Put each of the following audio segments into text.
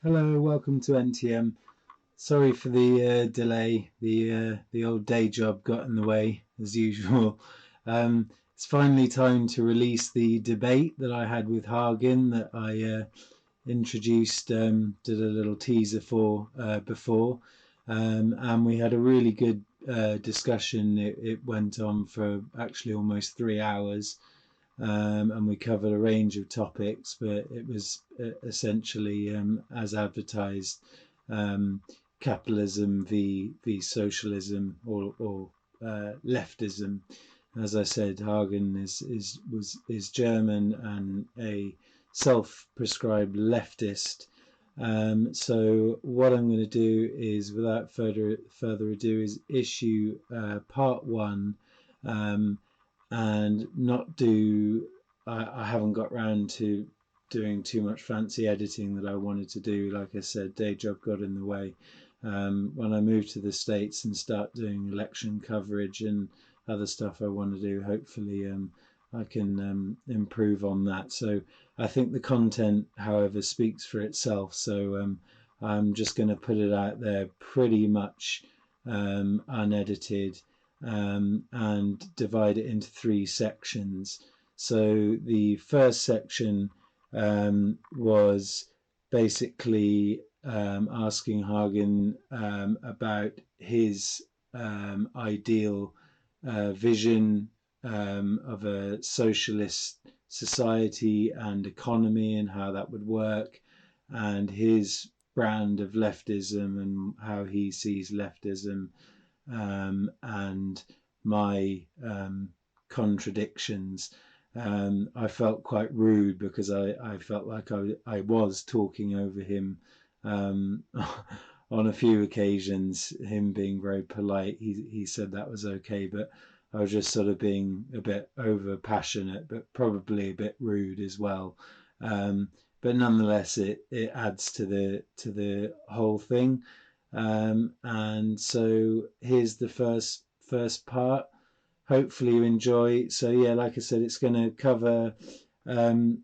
Hello, welcome to NTM. Sorry for the delay. The old day job got in the way as usual. It's finally time to release the debate that I had with Hagen that I introduced, did a little teaser for before, and we had a really good discussion. It went on for actually almost 3 hours. And we covered a range of topics, but it was essentially, as advertised, um, capitalism v socialism or leftism. As I said, Hagen is German and a self-prescribed leftist. So what I'm going to do is, without further ado, is issue part one. Um, and not do I haven't got round to doing too much fancy editing that I wanted to do. Like I said, day job got in the way. When I move to the States and start doing election coverage and other stuff I want to do, hopefully I can improve on that. So I think the content, however, speaks for itself. So I'm just going to put it out there pretty much unedited, and divide it into three sections. So the first section was basically asking Hagen about his ideal vision of a socialist society and economy and how that would work, and his brand of leftism and how he sees leftism, and my contradictions. I felt quite rude because I felt like I was talking over him on a few occasions, him being very polite. He said that was okay, but I was just sort of being a bit over passionate, but probably a bit rude as well. But nonetheless, it adds to the whole thing. And so here's the first part. Hopefully you enjoy. So yeah, like I said, it's going to cover um,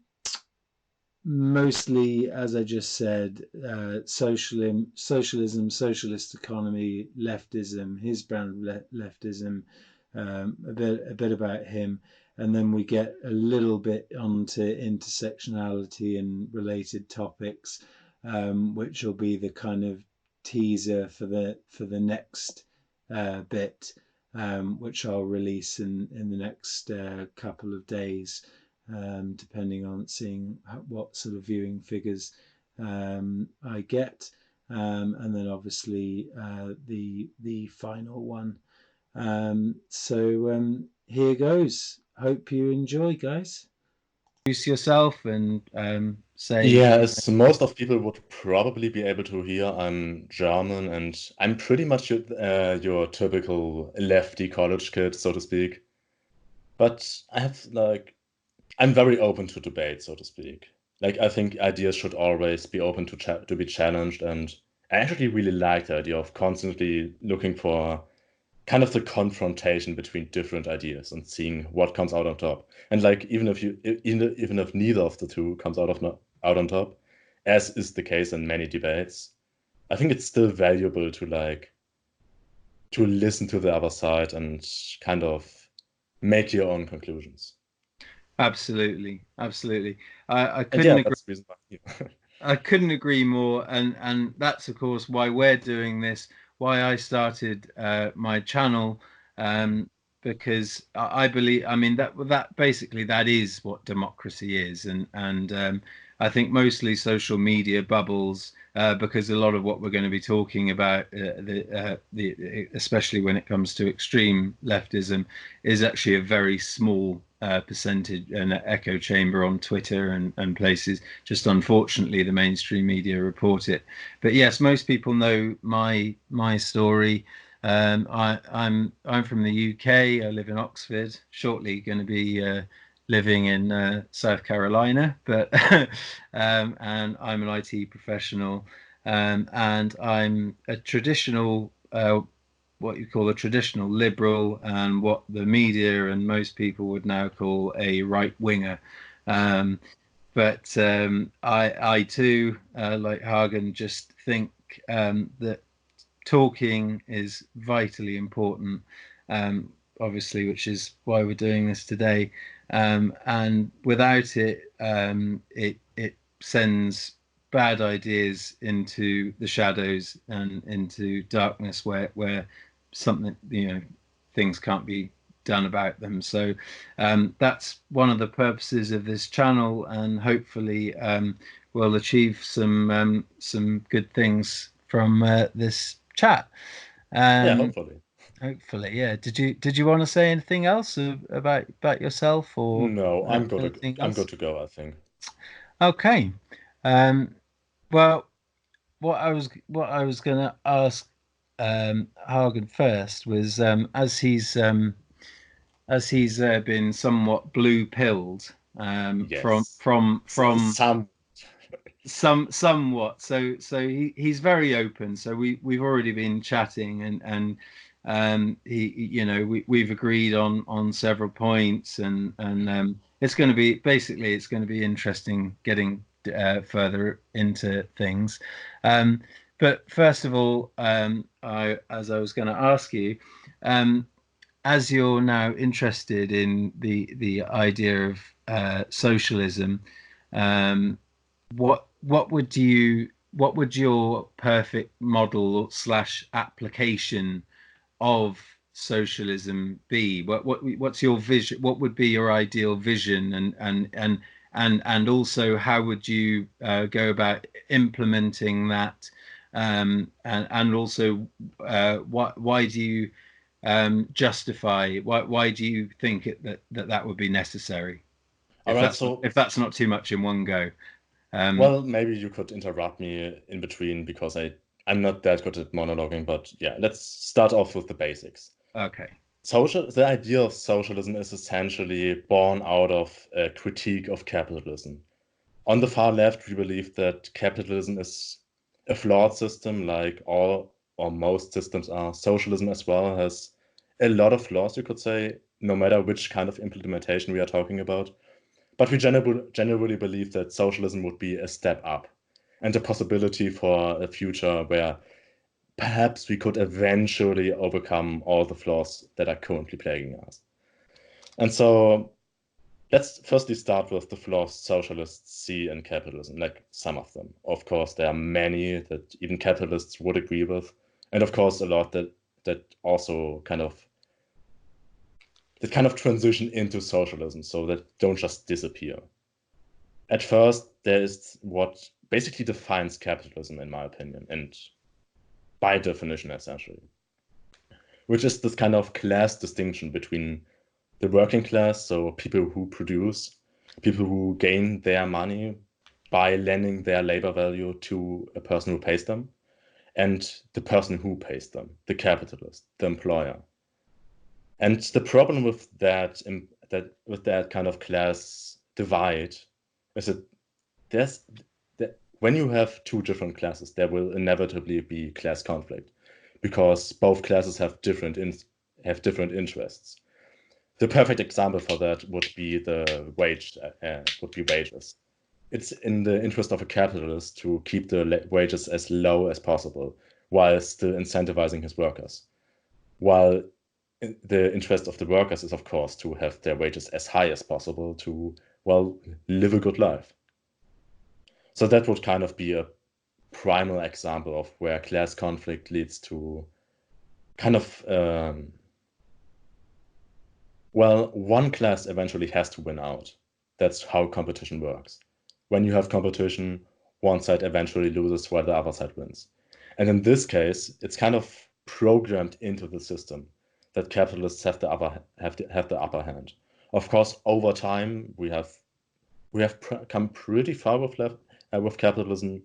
mostly, as I just said, socialism, socialist economy, leftism, his brand of leftism, a bit about him, and then we get a little bit onto intersectionality and related topics, which will be the kind of teaser for the next bit, which I'll release in the next couple of days, depending on seeing what sort of viewing figures I get, and then obviously the final one. So here goes. Hope you enjoy, guys. Introduce yourself and say. Yeah, as most of people would probably be able to hear, I'm German and I'm pretty much your typical lefty college kid, so to speak. But I'm very open to debate, so to speak. Like, I think ideas should always be open to be challenged, and I actually really like the idea of constantly looking for kind of the confrontation between different ideas and seeing what comes out on top. And like even if neither of the two comes out on top, as is the case in many debates, I think it's still valuable to listen to the other side and kind of make your own conclusions. Absolutely, absolutely. I And couldn't yeah, agree. that's the reason why. I couldn't agree more, and that's of course why we're doing this, why I started my channel, because I believe, I mean that basically that is what democracy is, and I think mostly social media bubbles, because a lot of what we're going to be talking about, the especially when it comes to extreme leftism, is actually a very small percentage, an echo chamber on Twitter and places. Just unfortunately, the mainstream media report it. But yes, most people know my story. I'm from the UK. I live in Oxford. Shortly, going to be living in South Carolina, but and I'm an IT professional, and I'm a traditional, what you call a traditional liberal, and what the media and most people would now call a right winger. Um, but I too, like Hagen, just think that talking is vitally important. Obviously, which is why we're doing this today. And without it, it sends bad ideas into the shadows and into darkness, where something, things can't be done about them. So that's one of the purposes of this channel, and hopefully we'll achieve some good things from this chat. Yeah, Um, hopefully. Hopefully, yeah. Did you want to say anything else about yourself, or No, anything I'm good else? to go, I think. Okay. Um, well, what I was gonna ask Hagen first was, as he's been somewhat blue pilled from Yes. from from Some. somewhat. So he's very open. So we've already been chatting, and he, we've agreed on several points, and it's going to be interesting getting further into things. Um, but first of all, as I was going to ask you, um, as you're now interested in the idea of socialism, um, what would your perfect model slash application of socialism be? What's your vision? What would be your ideal vision, and also how would you go about implementing that? And also, why do you justify, why do you think that would be necessary? All If right, that's so, if that's not too much in one go. Um, well, maybe you could interrupt me in between because I'm not that good at monologuing, but yeah, let's start off with the basics. okay. The idea of socialism is essentially born out of a critique of capitalism. On the far left, we believe that capitalism is a flawed system, like all or most systems are. Socialism as well has a lot of flaws, you could say, no matter which kind of implementation we are talking about. But we generally believe that socialism would be a step up and a possibility for a future where perhaps we could eventually overcome all the flaws that are currently plaguing us. And so let's firstly start with the flaws socialists see in capitalism, like some of them. Of course, there are many that even capitalists would agree with, and of course, a lot that also kind of transition into socialism, so that don't just disappear. At first, there is what basically defines capitalism, in my opinion, and by definition, essentially, which is this kind of class distinction between the working class, so people who produce, people who gain their money by lending their labor value to a person who pays them, and the person who pays them, the capitalist, the employer. And the problem with that kind of class divide is that there's that when you have two different classes, there will inevitably be class conflict because both classes have different interests. The perfect example for that would be wages. It's in the interest of a capitalist to keep the wages as low as possible while still incentivizing his workers. While the interest of the workers is, of course, to have their wages as high as possible to, well, live a good life. So that would kind of be a primal example of where class conflict leads to kind of well, one class eventually has to win out. That's how competition works. When you have competition, one side eventually loses while the other side wins. And in this case, it's kind of programmed into the system that capitalists have the upper hand. Of course, over time, we have come pretty far with capitalism,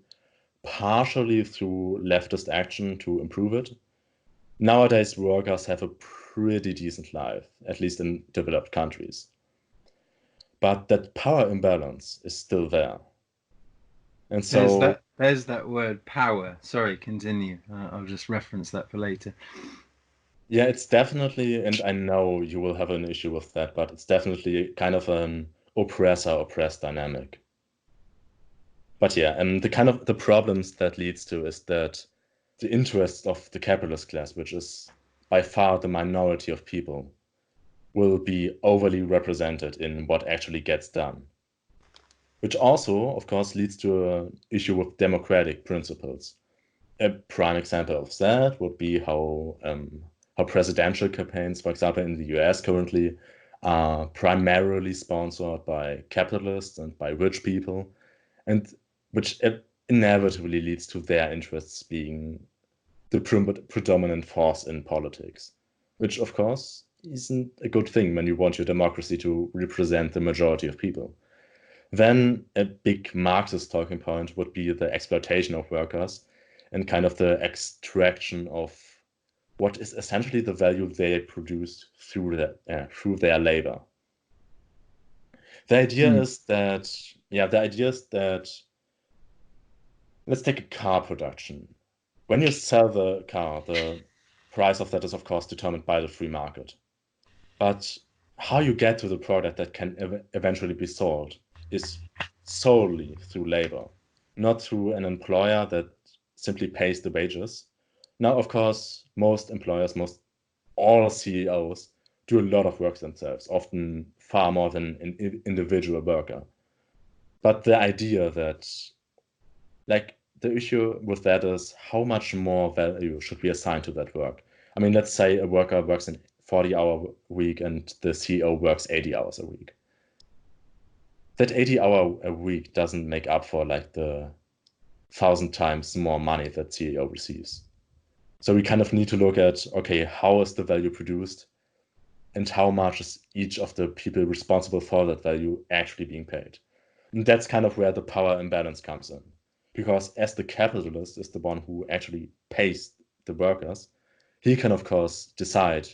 partially through leftist action to improve it. Nowadays, workers have a pretty decent life, at least in developed countries. But that power imbalance is still there. And There's so, that word power. Sorry, continue. I'll just reference that for later. yeah, it's definitely, and I know you will have an issue with that, but it's definitely kind of an oppressor-oppressed dynamic. But yeah, the problems that leads to is that the interests of the capitalist class, which is by far the minority of people, will be overly represented in what actually gets done. Which also, of course, leads to an issue with democratic principles. A prime example of that would be how presidential campaigns, for example, in the US currently, are primarily sponsored by capitalists and by rich people, and which inevitably leads to their interests being the predominant force in politics, which of course isn't a good thing when you want your democracy to represent the majority of people. Then a big Marxist talking point would be the exploitation of workers and kind of the extraction of what is essentially the value they produce through their labor. The idea is that, let's take a car production. When you sell the car, the price of that is of course determined by the free market. But how you get to the product that can eventually be sold is solely through labor, not through an employer that simply pays the wages. Now, of course, most employers, most all CEOs do a lot of work themselves, often far more than an individual worker. But the idea that, like, the issue with that is how much more value should be assigned to that work? I mean, let's say a worker works in 40-hour week and the CEO works 80 hours a week. That 80-hour a week doesn't make up for like the 1,000 times more money that CEO receives. So we kind of need to look at, okay, how is the value produced and how much is each of the people responsible for that value actually being paid? And that's kind of where the power imbalance comes in. Because as the capitalist is the one who actually pays the workers, he can, of course, decide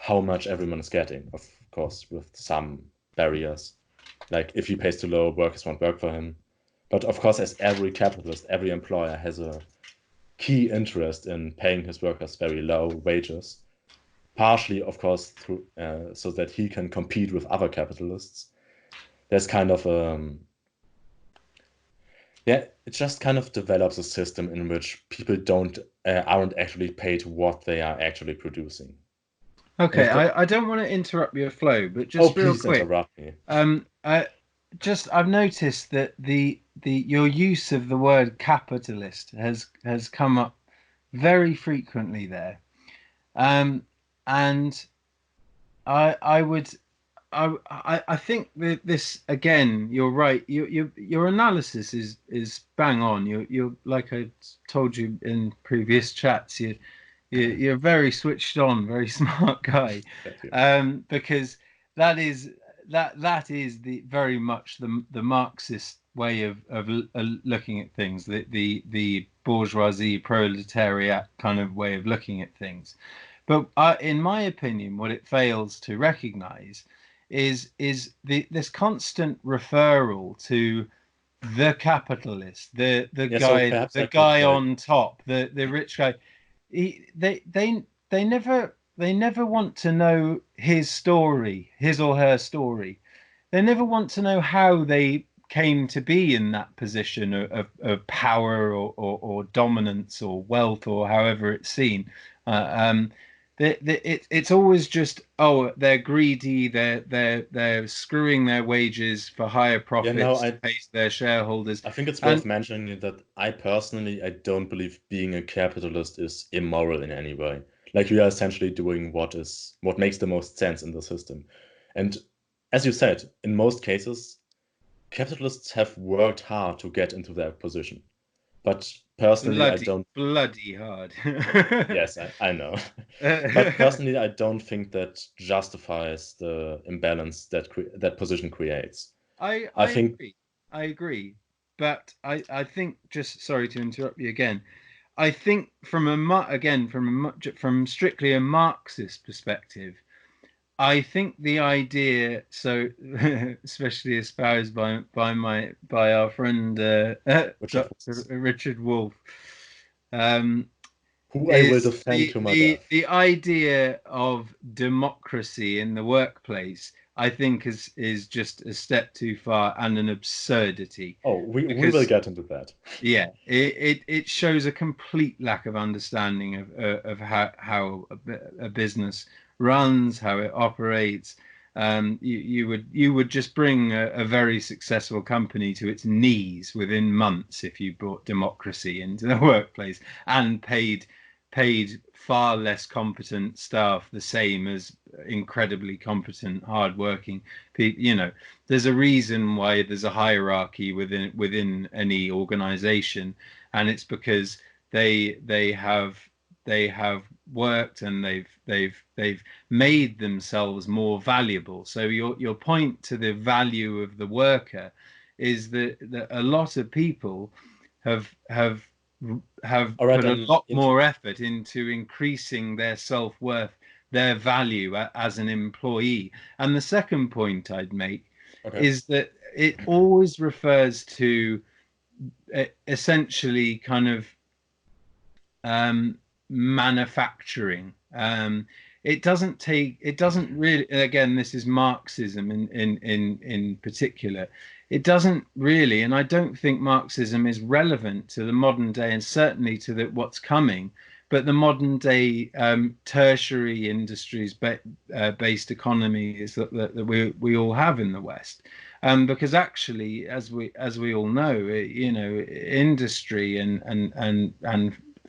how much everyone is getting, of course, with some barriers. Like if he pays too low, workers won't work for him. But of course, as every capitalist, every employer has a key interest in paying his workers very low wages, partially, of course, through so that he can compete with other capitalists. There's kind of it just kind of develops a system in which people aren't actually paid what they are actually producing. Okay, I don't want to interrupt your flow, but just real Please quick, interrupt me. I've noticed that the your use of the word capitalist has come up very frequently there, and I would I think that this again. You're right. Your analysis is bang on. You're like I told you in previous chats. You're very switched on, very smart guy, Thank you. because that is that is the very much the Marxist way of looking at things, the bourgeoisie proletariat kind of way of looking at things. But in my opinion, what it fails to recognize is this constant referral to the capitalist, Yeah, so perhaps the I could guy like on top, the rich guy. They never want to know his story, his or her story. They never want to know how they came to be in that position of power or dominance or wealth or however it's seen. Um, it's always just, oh, they're greedy, they're screwing their wages for higher yeah, no, profits to pay their shareholders. I think it's worth And mentioning that I don't believe being a capitalist is immoral in any way. Like we are essentially doing what makes the most sense in the system. And as you said, in most cases, capitalists have worked hard to get into that position. But personally, I don't. bloody hard. Yes, I know. But personally, I don't think that justifies the imbalance that position creates. I I think, agree. I agree. But I think, just sorry to interrupt you again. I think again from strictly a Marxist perspective, I think the idea, so especially espoused by our friend Richard Dr. Richard Wolff, um, who I will is defend to my the death. the idea of democracy in the workplace. I think is just a step too far and an absurdity. Oh, we will Because get into that. yeah, it shows a complete lack of understanding of how a business runs, how it operates. You would just bring a very successful company to its knees within months if you brought democracy into the workplace and paid far less competent staff the same as incredibly competent, hardworking people. You know, there's a reason why there's a hierarchy within any organization, and it's because they have worked and they've made themselves more valuable. So your point to the value of the worker is that a lot of people have have All right, put a lot more effort into increasing their self-worth, their value as an employee. And the second point I'd make okay. is that it always refers to essentially kind of manufacturing. It doesn't really, again, this is Marxism in particular. It doesn't really, and I don't think Marxism is relevant to the modern day and certainly to what's coming, but the modern day tertiary industries based economies that we all have in the West. Because actually, as we all know, industry and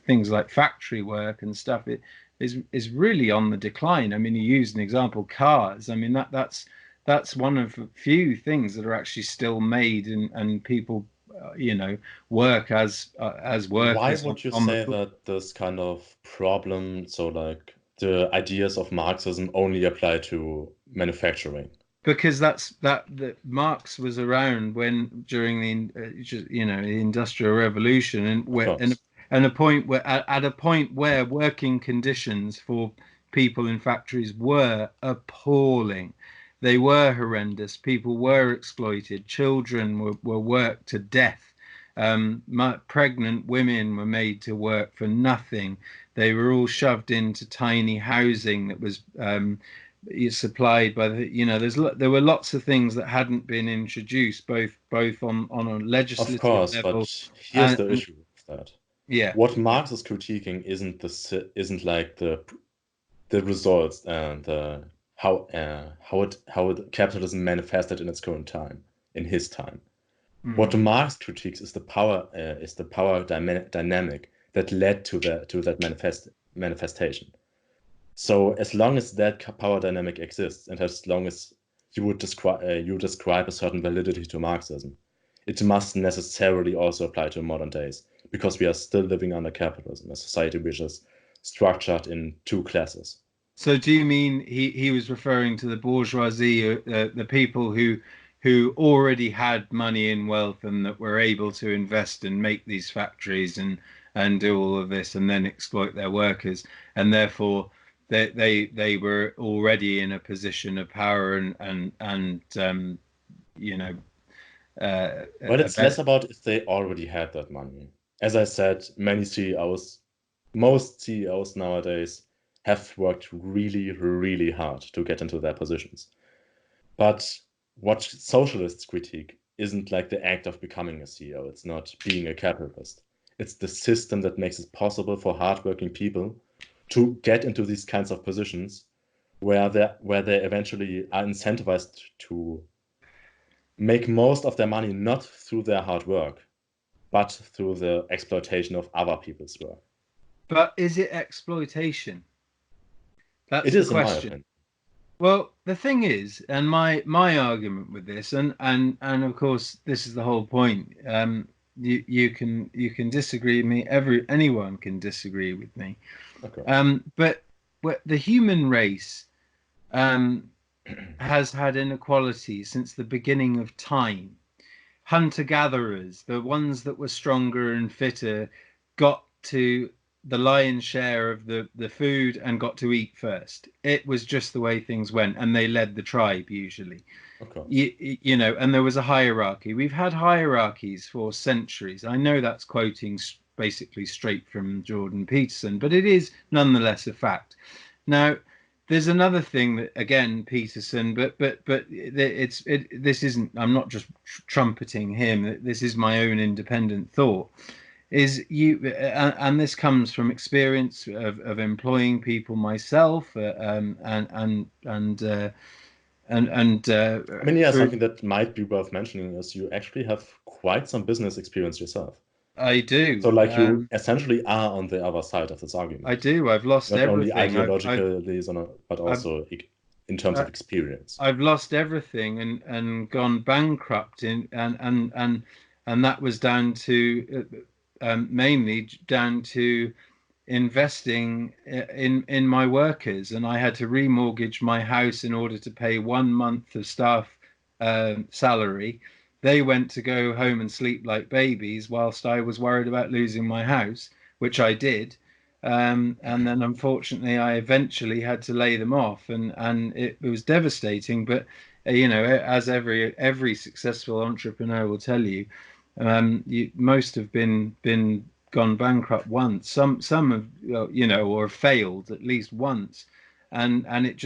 things like factory work and stuff, it is really on the decline. I mean, you used an example, cars. I mean, that's one of a few things that are actually still made, and people, work as Why workers would you on the say that this kind of problem, so like the ideas of Marxism only apply to manufacturing? because that Marx was around when during the Industrial Revolution, and Of where course. and a point where at a point where working conditions for people in factories were appalling. They were horrendous. People were exploited. Children were worked to death. Pregnant women were made to work for nothing. They were all shoved into tiny housing that was supplied by there were lots of things that hadn't been introduced, both on a Of legislative course, level, but here's the and issue with that. yeah. What Marx is critiquing isn't like the results and how capitalism manifested in its current time, in his time. What Mm. Marx critiques is the power dynamic that led to that manifestation. So as long as that power dynamic exists, and as long as you describe a certain validity to Marxism, it must necessarily also apply to modern days, because we are still living under capitalism, a society which is structured in two classes. So do you mean he was referring to the bourgeoisie, the people who already had money and wealth and that were able to invest and make these factories and do all of this and then exploit their workers, and therefore they were already in a position of power and you know Well, a it's better. less about if they already had that money. As I said, most CEOs nowadays have worked really, really hard to get into their positions. But what socialists critique isn't like the act of becoming a CEO. It's not being a capitalist. It's the system that makes it possible for hardworking people to get into these kinds of positions where they eventually are incentivized to make most of their money not through their hard work, but through the exploitation of other people's work. But is it exploitation? It That's the is, in my question. opinion. Well, the thing is, and my argument with this, and of course, this is the whole point. You can disagree with me. Anyone can disagree with me. Okay. But the human race um, has had inequality since the beginning of time. Hunter-gatherers, the ones that were stronger and fitter, got to the lion's share of the food and got to eat first. It was just the way things went, and they led the tribe usually. Of course. And there was a hierarchy. We've had hierarchies for centuries. I know that's quoting basically straight from Jordan Peterson, but it is nonetheless a fact. Now, there's another thing that again, Peterson, but this isn't. I'm not just trumpeting him. This is my own independent thought. Is you and this comes from experience of employing people myself, I mean, yeah, through. something that might be worth mentioning is you actually have quite some business experience yourself. I So, do. like, you essentially are on the other side of this I argument, do. I've lost not only everything. ideologically, but I've also in terms I- of experience. I've lost everything and gone bankrupt and that was down to mainly down to investing in my workers, and I had to remortgage my house in order to pay 1 month of staff salary. They went to go home and sleep like babies whilst I was worried about losing my house, which I did. And then unfortunately, I eventually had to lay them off, and it was devastating. But as every successful entrepreneur will tell you, most have been gone bankrupt once. Some have or failed at least once, and it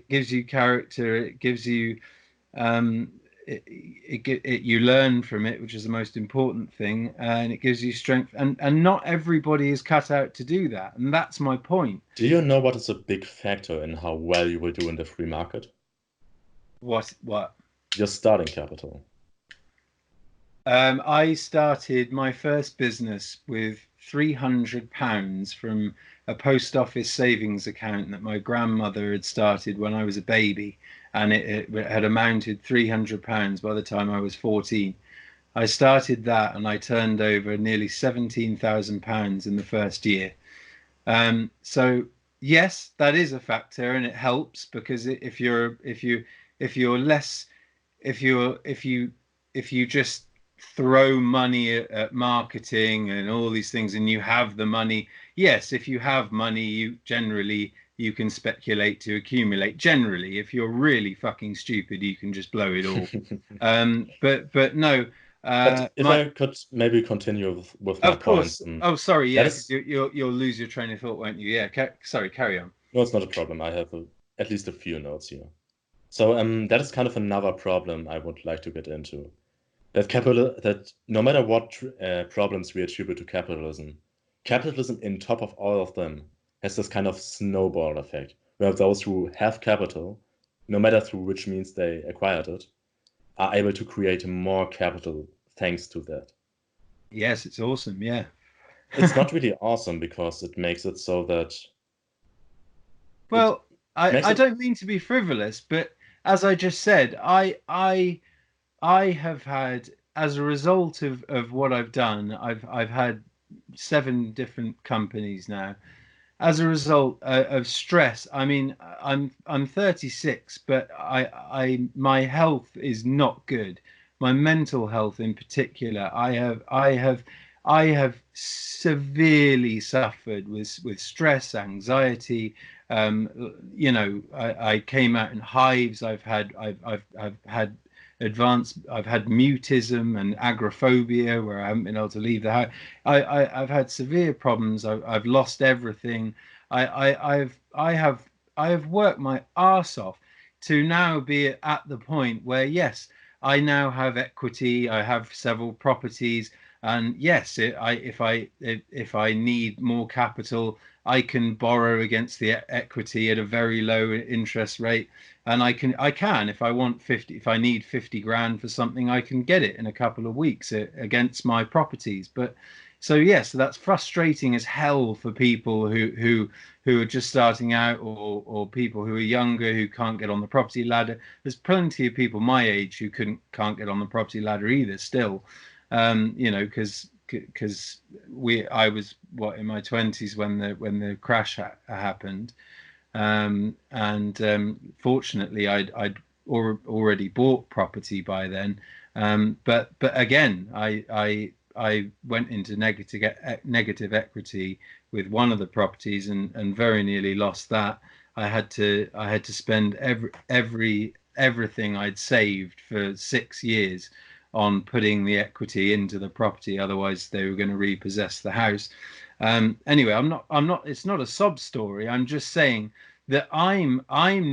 gives you character. It gives you um, you learn from it, which is the most important thing, and it gives you strength. And not everybody is cut out to do that, and that's my point. Do you know what is a big factor in how well you will do in the free market? What? Your starting capital. I started my first business with £300 from a post office savings account that my grandmother had started when I was a baby, and it had amounted £300 by the time I was 14. I started that, and I turned over nearly £17,000 in the first year. So yes, that is a factor, and it helps because if you're less if you just throw money at marketing and all these things and you have the money, yes, if you have money, you can speculate to accumulate. Generally, if you're really fucking stupid, you can just blow it all. But no, But if my I could maybe continue with my of points, course. Oh, sorry, that yeah, because is, you'll lose your train of thought, won't you? Yeah, sorry, carry on. no, it's not a problem. I have at least a few notes here. So that is kind of another problem I would like to get into. That no matter what problems we attribute to capitalism in top of all of them has this kind of snowball effect, where those who have capital, no matter through which means they acquired it, are able to create more capital thanks to that. Yes, it's awesome. Yeah. It's not really awesome because it makes it so that it Well, makes I it. don't mean to be frivolous, but as I just said, I have had, as a result of what I've done, I've had 7 different companies now. As a result of stress, I mean, I'm 36, but I my health is not good. My mental health, in particular, I have severely suffered with stress, anxiety. I came out in hives. I've had I've had mutism and agoraphobia where I haven't been able to leave the house. I've had severe problems. I've lost everything. I have worked my arse off to now be at the point where, yes, I now have equity. I have several properties, and yes, if I need more capital, I can borrow against the equity at a very low interest rate, and I can if I want 50, if I need 50 grand for something, I can get it in a couple of weeks against my properties. But so yes, that's frustrating as hell for people who are just starting out, or people who are younger who can't get on the property ladder. There's plenty of people my age who can't get on the property ladder either still. Because I was in my 20s when the crash happened. And fortunately, I'd already bought property by then. But again, I went into negative equity with one of the properties, and very nearly lost that. I had to spend everything I'd saved for 6 years on putting the equity into the property. Otherwise, they were going to repossess the house. Anyway, I'm not. It's not a sob story. I'm just saying that I'm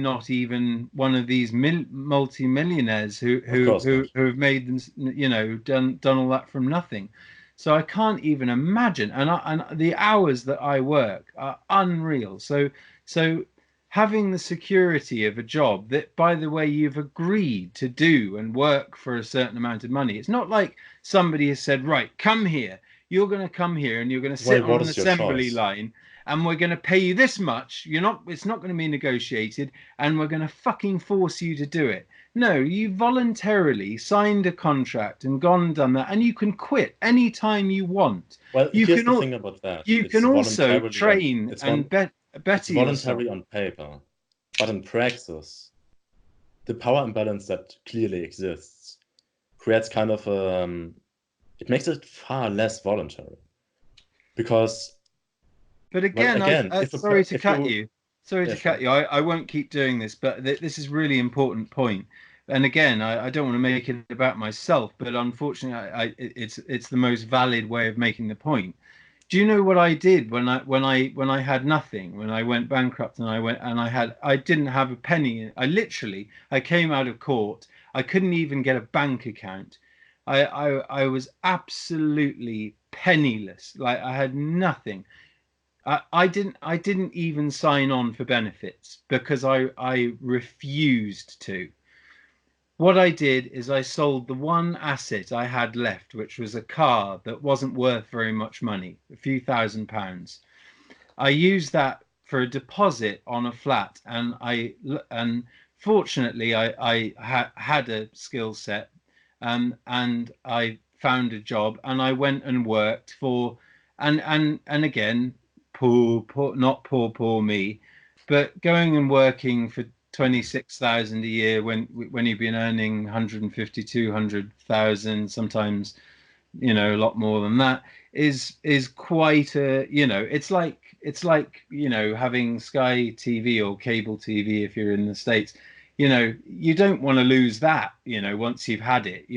not even one of these multi-millionaires who Of who course who not. who have made them, done all that from nothing. So I can't even imagine. And the hours that I work are unreal. So having the security of a job that, by the way, you've agreed to do and work for a certain amount of money. It's not like somebody has said, right, come here. You're going to come here and you're going to sit Well, on what an is your assembly choice? line and we're going to pay you this much. It's not going to be negotiated, and we're going to fucking force you to do it. No, you voluntarily signed a contract and gone and done that, and you can quit anytime you want. Well, You here's can the thing about that. you can also train and It's better yourself. voluntary on paper, but in praxis, the power imbalance that clearly exists creates kind of it makes it far less voluntary. Because, But well, again, again, sorry to if cut you, you. Sorry yeah, to cut sure. you. I won't keep doing this, but this is really important point. And again, I don't want to make it about myself, but unfortunately, it's the most valid way of making the point. Do you know what I did when I had nothing, when I went bankrupt and I didn't have a penny. I came out of court. I couldn't even get a bank account. I was absolutely penniless. Like I had nothing. I didn't even sign on for benefits because I refused to. What I did is I sold the one asset I had left, which was a car that wasn't worth very much money, a few £1,000s. I used that for a deposit on a flat, and fortunately had a skill set, and I found a job, and I went and worked for, and again, not poor me, but going and working for 26,000 a year when you've been earning 150, 200,000, sometimes a lot more than that, is quite a, it's like having Sky TV or cable TV if you're in the States. You don't want to lose that, once you've had it,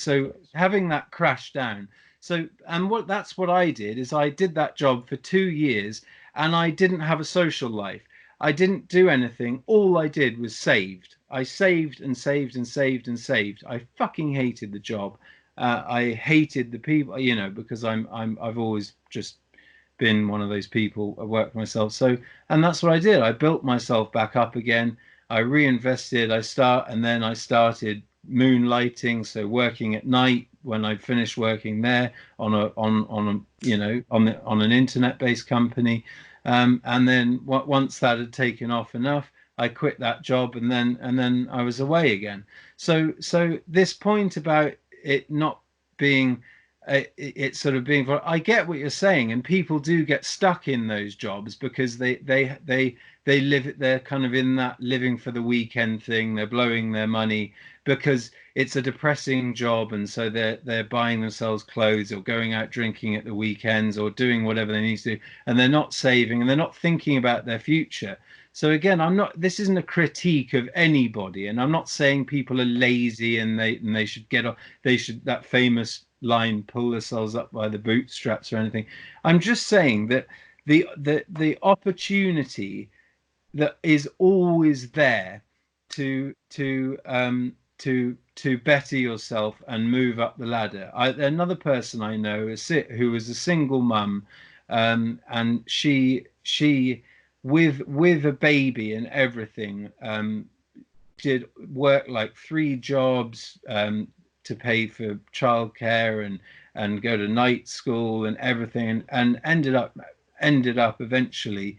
so having that crash down. So, and that's what I did, is I did that job for 2 years, and I didn't have a social life. I didn't do anything. All I did was saved. I saved and saved and saved and saved. I fucking hated the job. I hated the people, because I've always just been one of those people. I work for myself. So, and that's what I did. I built myself back up again. I reinvested. And then I started moonlighting. So working at night when I finished working there on a, on an internet-based company. And then once that had taken off enough, I quit that job, and then I was away again. So this point about it not being, it sort of being, I get what you're saying, and people do get stuck in those jobs because they live, they're kind of in that living for the weekend thing. They're blowing their money because it's a depressing job, and so they're buying themselves clothes or going out drinking at the weekends or doing whatever they need to do, and they're not saving and they're not thinking about their future. So again, this isn't a critique of anybody, and I'm not saying people are lazy and they should get off, they should, that famous line, pull themselves up by the bootstraps or anything. I'm just saying that the opportunity that is always there to better yourself and move up the ladder. Another person I know who was a single mum, and she with a baby and everything, did work like 3 jobs, to pay for childcare and go to night school and everything, and ended up eventually,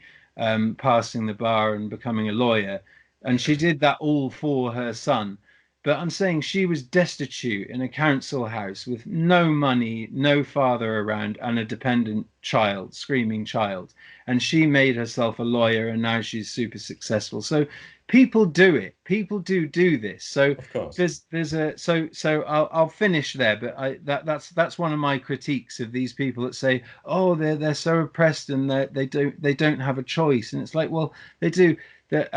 passing the bar and becoming a lawyer. And she did that all for her son. But I'm saying she was destitute in a council house with no money, no father around, and a dependent child, screaming child. And she made herself a lawyer, and now she's super successful. So people do it. People do this. So Of course. there's a so I'll finish there. But that's one of my critiques of these people that say, oh, they're so oppressed and they don't have a choice. And it's like, well, they do. That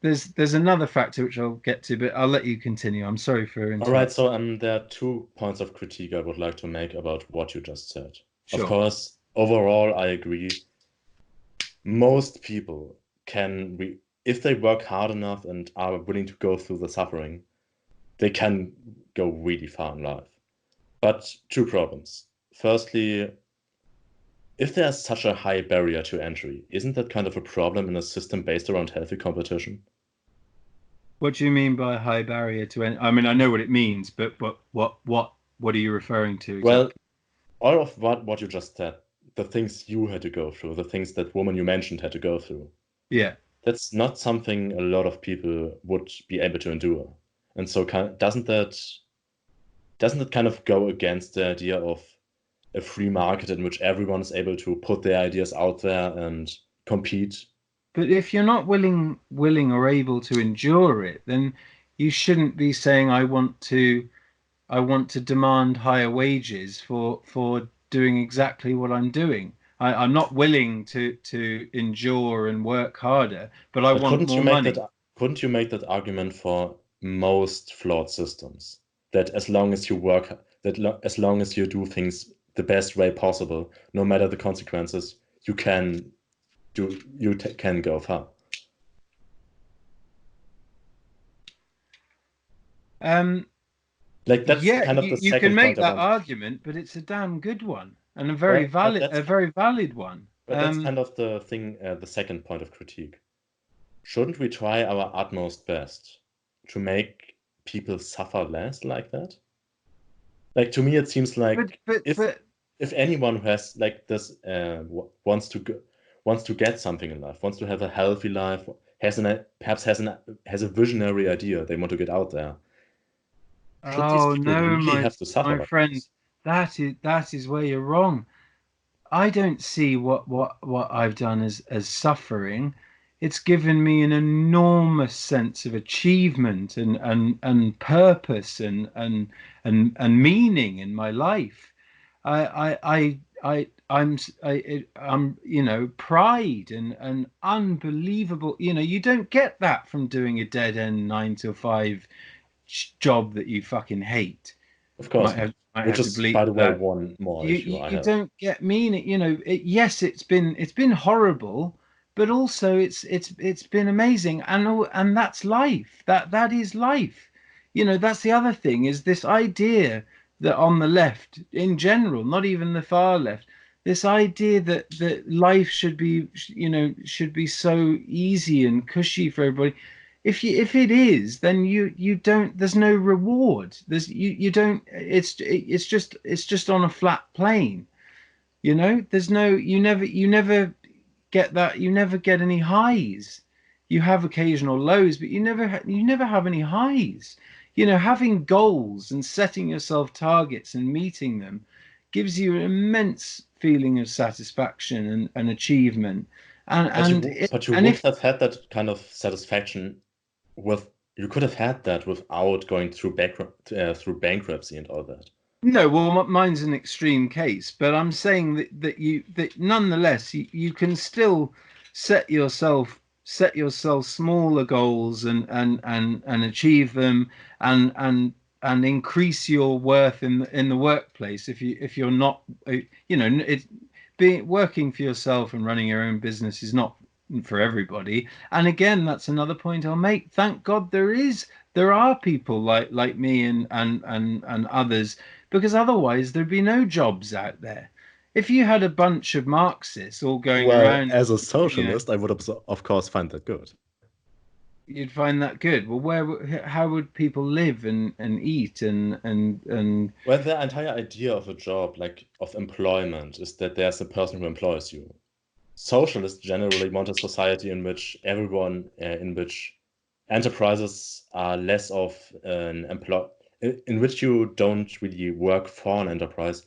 there's another factor which I'll get to, but I'll let you continue. I'm sorry for All right, interrupting. so there are 2 points of critique I would like to make about what you just said. Of Sure. course, overall, I agree. Most people if they work hard enough and are willing to go through the suffering, they can go really far in life. But two problems. Firstly, if there's such a high barrier to entry, isn't that kind of a problem in a system based around healthy competition? What do you mean by high barrier to entry? I mean, I know what it means, but what are you referring to Well, exactly? all of what you just said, the things you had to go through, the things that woman you mentioned had to go through, Yeah. that's not something a lot of people would be able to endure. And so doesn't that kind of go against the idea of a free market in which everyone is able to put their ideas out there and compete? But if you're not willing or able to endure it, then you shouldn't be saying I want to demand higher wages for doing exactly what I'm doing. I'm not willing to endure and work harder, but I But want more money. couldn't you make that argument for most flawed systems? That as long as you work, as long as you do things the best way possible, no matter the consequences, can go far. Um, Like that's yeah, kind of the you can second make point I that want. argument, but it's a damn good one and Well, a very valid one. that's kind of the thing, the second point of critique. Shouldn't we try our utmost best to make people suffer less like that? Like to me, it seems but like but but if anyone who has like this wants to get something in life, wants to have a healthy life, perhaps has a visionary idea they want to get out there, should these oh people no, really have to suffer my like friend, this? that is where you're wrong. I don't see what I've done as suffering. It's given me an enormous sense of achievement and purpose and meaning in my life. I'm pride and unbelievable. You don't get that from doing a dead end 9 to 5 job that you fucking hate. Of course not. Might Which have to is, by bleep the way, that. one more issue I You have. don't get meaning. Yes, it's been horrible, but also it's been amazing, and that's life. That is life. That's the other thing is this idea that on the left in general, not even the far left, this idea that life should be so easy and cushy for everybody. If it is, then you don't. There's no reward. You don't. It's just on a flat plane. There's no. You never get that. You never get any highs. You have occasional lows, but you never have any highs. Having goals and setting yourself targets and meeting them gives you an immense feeling of satisfaction and achievement. But you And would if have had that kind of satisfaction with you could have had that without going through bankruptcy and all that. No, well, mine's an extreme case, but I'm saying that nonetheless you can still set yourself smaller goals and achieve them and increase your worth in the workplace if you're not it being working for yourself and running your own business is not for everybody. And again, that's another point I'll make. Thank God there are people like me and others, because otherwise there'd be no jobs out there. If you had a bunch of Marxists all going Well, around, as a you know, socialist, I would of course find that good. you'd find that good. Well, how would people live and eat and Well, the entire idea of a job, like of employment, is that there's a person who employs you. Socialists generally want a society in which enterprises are less of an in which you don't really work for an enterprise,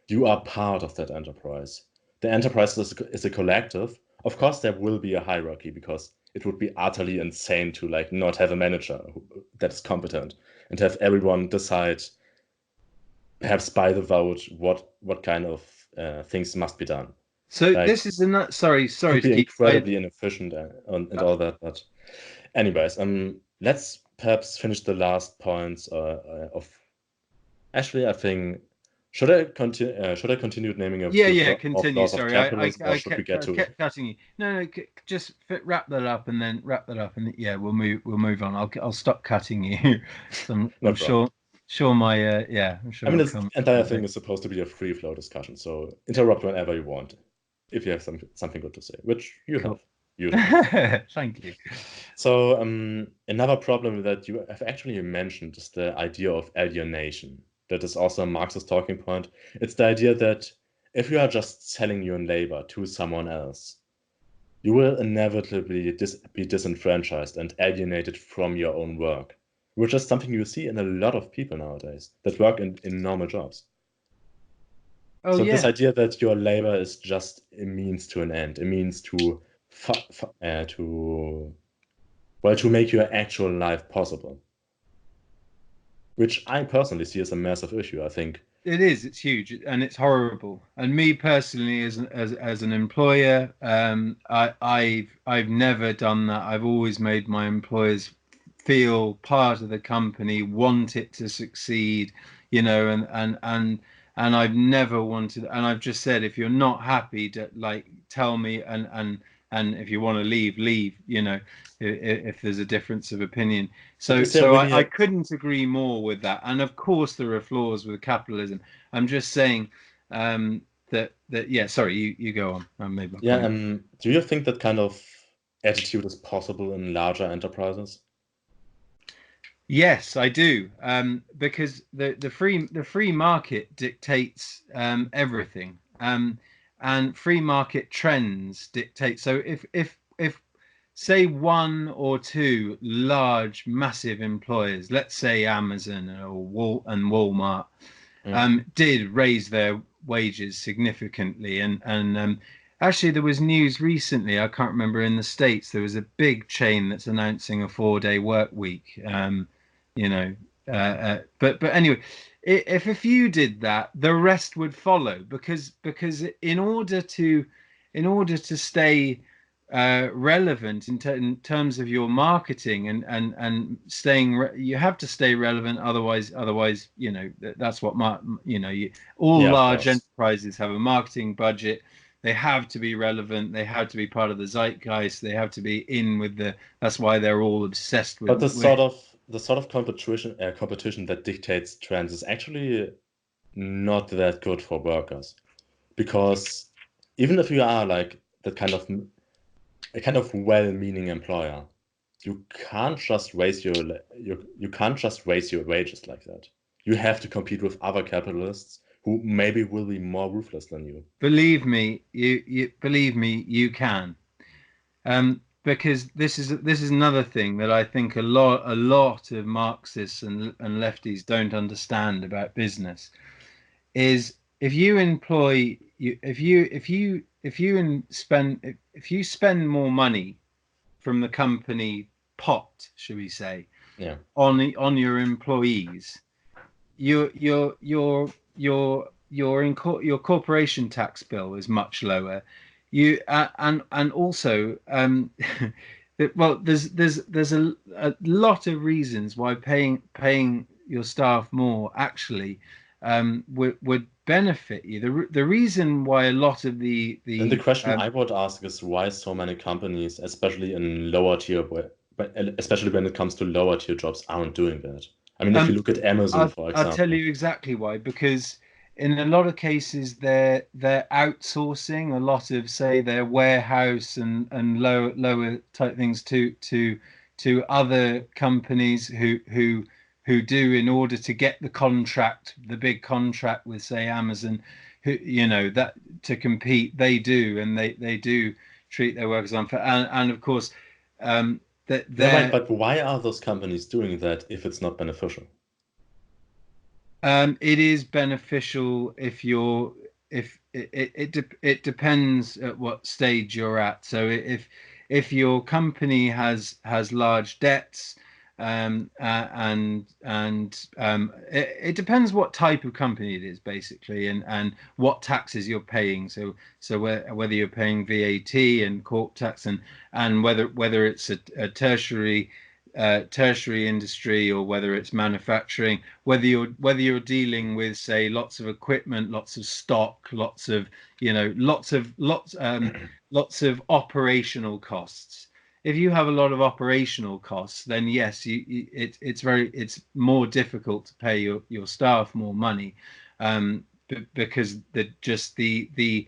you are part of that enterprise. The enterprise is a collective. Of course, there will be a hierarchy because it would be utterly insane to like not have a manager that is competent and have everyone decide, perhaps by the vote, what kind of things must be done. so Like this is another. Sorry could to be keep. incredibly inefficient and all that. But anyways, let's perhaps finish the last points of. Actually, I think Should I continue naming a Yeah, few yeah, more continue. flaws of Sorry, capitalism, or should we kept get to it? kept cutting you. No, no, just wrap that up and then wrap that up, and yeah, we'll move on. I'll stop cutting you. So No I'm problem. sure my yeah, I'm I sure mean, it'll this come. entire thing is supposed to be a free flow discussion, so interrupt whenever you want, if you have something good to say, which you Cool. have, usually. Thank you. So another problem that you have actually mentioned is the idea of alienation. That is also a Marxist talking point. It's the idea that if you are just selling your labor to someone else, you will inevitably be disenfranchised and alienated from your own work, which is something you see in a lot of people nowadays that work in normal jobs. Oh So this yeah, idea that your labor is just a means to an end, a means to to make your actual life possible, which I personally see as a massive issue. I think. it is. It's huge and it's horrible. And me personally, as an employer, I've never done that. I've always made my employers feel part of the company, want it to succeed, and I've never wanted. And I've just said, if you're not happy, like tell me, and if you want to leave, leave. If there's a difference of opinion. But So, is there so really I a couldn't agree more with that. And of course, there are flaws with capitalism. I'm just saying that. Yeah. Sorry, you go on. I made my yeah? point. Do you think that kind of attitude is possible in larger enterprises? Yes, I do. Because the free market dictates everything. And free market trends dictate. So if say one or two large massive employers, let's say Amazon and Walmart, Mm. did raise their wages significantly. And actually, there was news recently. I can't remember, in the States. There was a big chain that's announcing a 4-day work week. You know, but anyway, if a few did that, the rest would follow, because in order to stay relevant in terms of your marketing and staying you have to stay relevant. Otherwise that's what all Yeah, of large course. enterprises have a marketing budget. They have to be relevant, they have to be part of the zeitgeist, they have to be in with the that's why they're all obsessed But with the sort of competition that dictates trends is actually not that good for workers, because even if you are like that kind of a kind of well-meaning employer, you can't just you can't just raise your wages like that. You have to compete with other capitalists who maybe will be more ruthless than you. believe me, you believe me, you can. Because this is another thing that I think a lot of Marxists and lefties don't understand about business is if you employ you if you spend if you spend more money from the company pot, should we say, Yeah. on your employees, your corporation tax bill is much lower. And also well, there's a lot of reasons why paying your staff more actually would benefit you. The reason why a lot of Then the the question I would ask is why so many companies, especially in lower tier, but especially when it comes to lower tier jobs, aren't doing that. I mean, if you um look at Amazon, for I'll tell example. you exactly why. Because in a lot of cases they're outsourcing a lot of, say, their warehouse and lower type things to other companies who do, in order to get the big contract with, say, Amazon, who that to compete. They do, and they do treat their workers unfair. And of course, that Yeah, right, they're but why are those companies doing that if it's not beneficial? It is beneficial if you're if it depends at what stage you're at. So if your company has large debts, it depends what type of company it is, basically, and what taxes you're paying. So whether you're paying VAT and corp tax, and whether it's a tertiary tertiary industry or whether it's manufacturing, whether you're dealing with, say, lots of equipment, lots of stock, lots of lots of operational costs. If you have a lot of operational costs, then yes, it's more difficult to pay your staff more money, because the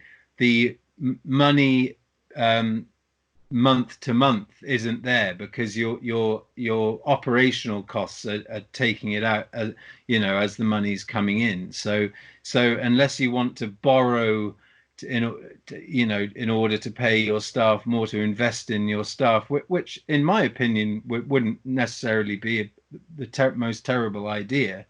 money, month to month isn't there, because your operational costs are taking it out, as the money's coming in. So unless you want to borrow in order to pay your staff more, to invest in your staff, which in my opinion wouldn't necessarily be the most terrible idea,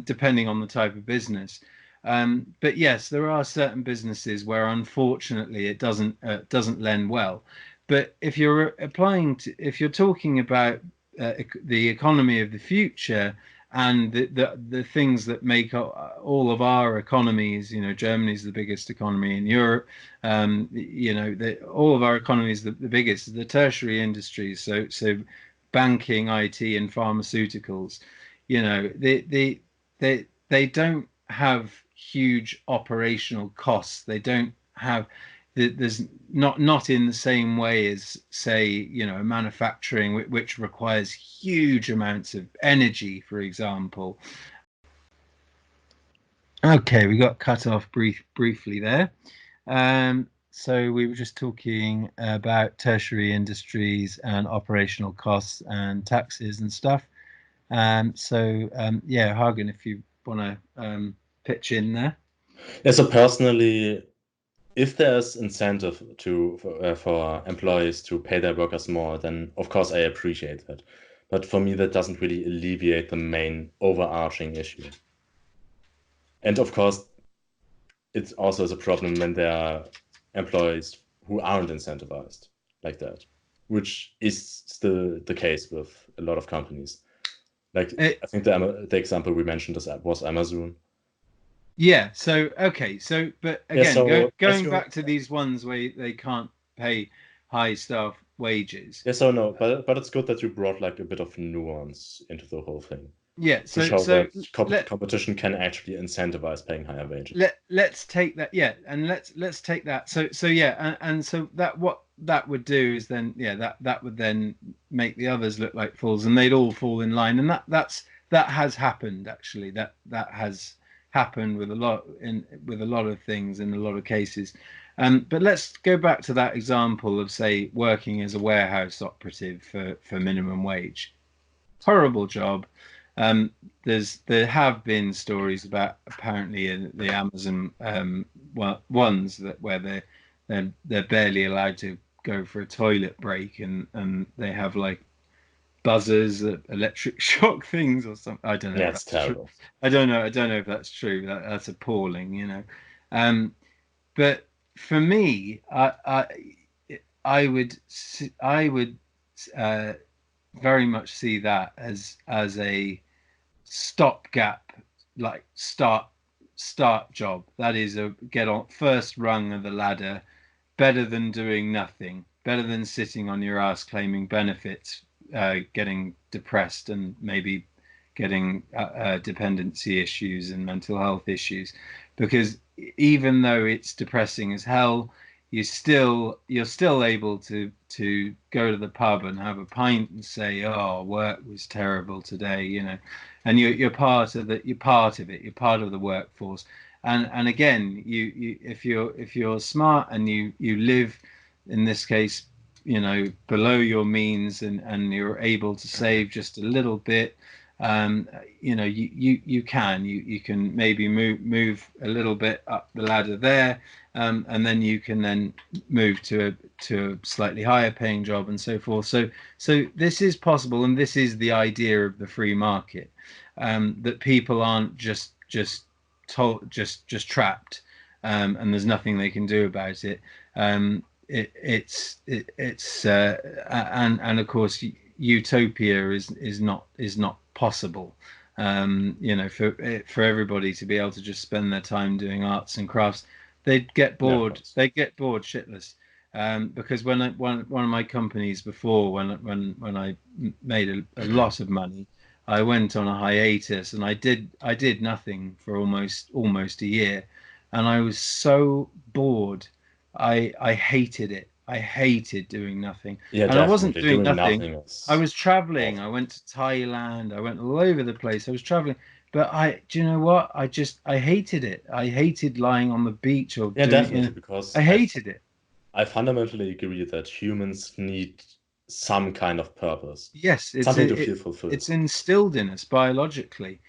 depending on the type of business. But yes, there are certain businesses where unfortunately it doesn't lend well. But if you're talking about the economy of the future, and the things that make all of our economies, Germany's the biggest economy in Europe. All of our economies, the biggest, the tertiary industries. So banking, IT, and pharmaceuticals. They don't have huge operational costs. They don't have there's not in the same way as, say, manufacturing, which requires huge amounts of energy, for example. Okay, we got cut off briefly there. So we were just talking about tertiary industries and operational costs and taxes and stuff. Yeah, Hagen, if you want to pitch in there. Yeah, so personally, if there's incentive for employees to pay their workers more, then of course I appreciate that. But for me, that doesn't really alleviate the main overarching issue. And of course, it also is a problem when there are employees who aren't incentivized like that, which is still the case with a lot of companies. Like, I think the example we mentioned was Amazon. Yeah. So okay. So, but again, going back to these ones where they can't pay high staff wages. Yeah. So no, but it's good that you brought like a bit of nuance into the whole thing. Yeah. To show that competition can actually incentivize paying higher wages. Let's take that. Yeah, and let's take that. So yeah, and so what that would do is then, yeah, that would then make the others look like fools, and they'd all fall in line. And that has happened, actually. That has happened with a lot of things in a lot of cases. But let's go back to that example of, say, working as a warehouse operative for minimum wage. Horrible job. There have been stories about, apparently, the Amazon ones where they're barely allowed to go for a toilet break, and they have like buzzers, electric shock things or something. I don't know. Yeah, it's terrible. True. I don't know if that's true. That's appalling, But for me, I would very much see that as a stopgap, like start job. That is a get on first rung of the ladder. Better than doing nothing. Better than sitting on your ass claiming benefits, getting depressed, and maybe getting dependency issues and mental health issues. Because even though it's depressing as hell, you're still able to go to the pub and have a pint and say, "Oh, work was terrible today," and you're part of it. You're part of the workforce. And again, if you're smart and you live, in this case, below your means, and you're able to save just a little bit, you can maybe move a little bit up the ladder there, and then you can then move to a slightly higher paying job, and so forth. So this is possible, and this is the idea of the free market, that people aren't just trapped, and there's nothing they can do about it. And of course, utopia is not possible. For everybody to be able to just spend their time doing arts and crafts, they'd get bored. They'd get bored shitless. Because one of my companies before, when I made a lot of money, I went on a hiatus and I did nothing for almost a year, and I was so bored. I hated it. I hated doing nothing, Yeah, and I wasn't definitely. doing Doing nothing. nothing I is was traveling. I awful. went to Thailand. I went all over the place. I was traveling, but do you know what? I hated it. I hated lying on the beach or Yeah, doing, definitely, I because hated it. I fundamentally agree that humans need some kind of purpose, Yes, something to feel fulfilled. it's instilled in us biologically,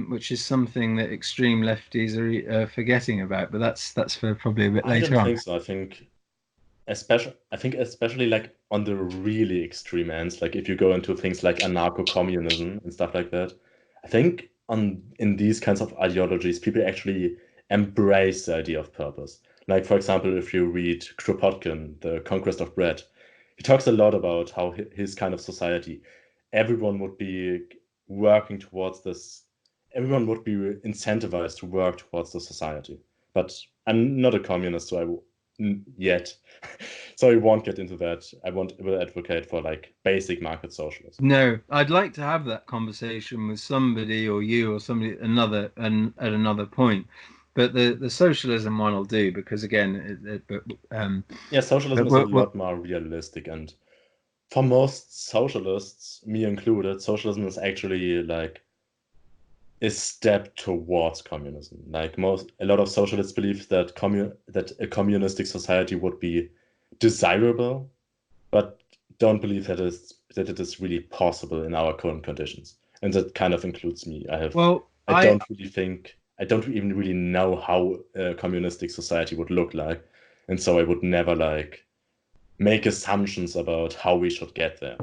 which is something that extreme lefties are forgetting about. But that's for probably a bit I don't later on. think so. I think especially like on the really extreme ends, like if you go into things like anarcho-communism and stuff like that, I think on in these kinds of ideologies, people actually embrace the idea of purpose. Like for example, if you read Kropotkin, The Conquest of Bread, he talks a lot about how his kind of society, everyone would be working towards this, everyone would be incentivized to work towards the society. But I'm not a communist, so yet. So I won't get into that. Will advocate for like basic market socialism. No, I'd like to have that conversation with somebody or you or somebody another and at another point. But the socialism one will do because again, Yeah, socialism but is a lot more realistic, and for most socialists, me included, socialism is actually like a step towards communism. Like a lot of socialists believe that that a communistic society would be desirable, but don't believe that it is really possible in our current conditions. And that kind of includes me. well, I don't even really know how a communistic society would look like. And so I would never like make assumptions about how we should get there,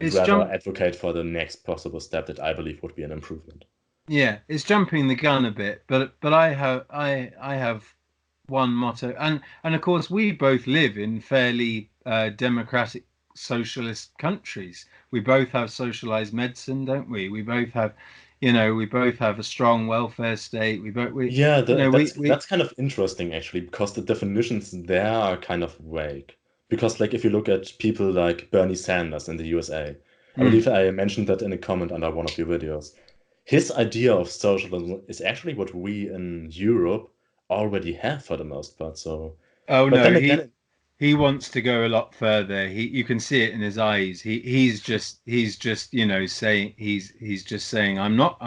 and it's rather jump. advocate for the next possible step that I believe would be an improvement. Yeah, it's jumping the gun a bit, but I have one motto, and of course we both live in fairly democratic socialist countries. We both have socialized medicine, don't we? We both have a strong welfare state. We both we Yeah, you know we that's kind of interesting actually, because the definitions there are kind of vague. Because like if you look at people like Bernie Sanders in the USA, I mm, believe I mentioned that in a comment under one of your videos. His idea of socialism is actually what we in Europe already have for the most part. So, oh but no, then he again, he wants to go a lot further. You can see it in his eyes. He's just saying he's just saying I'm not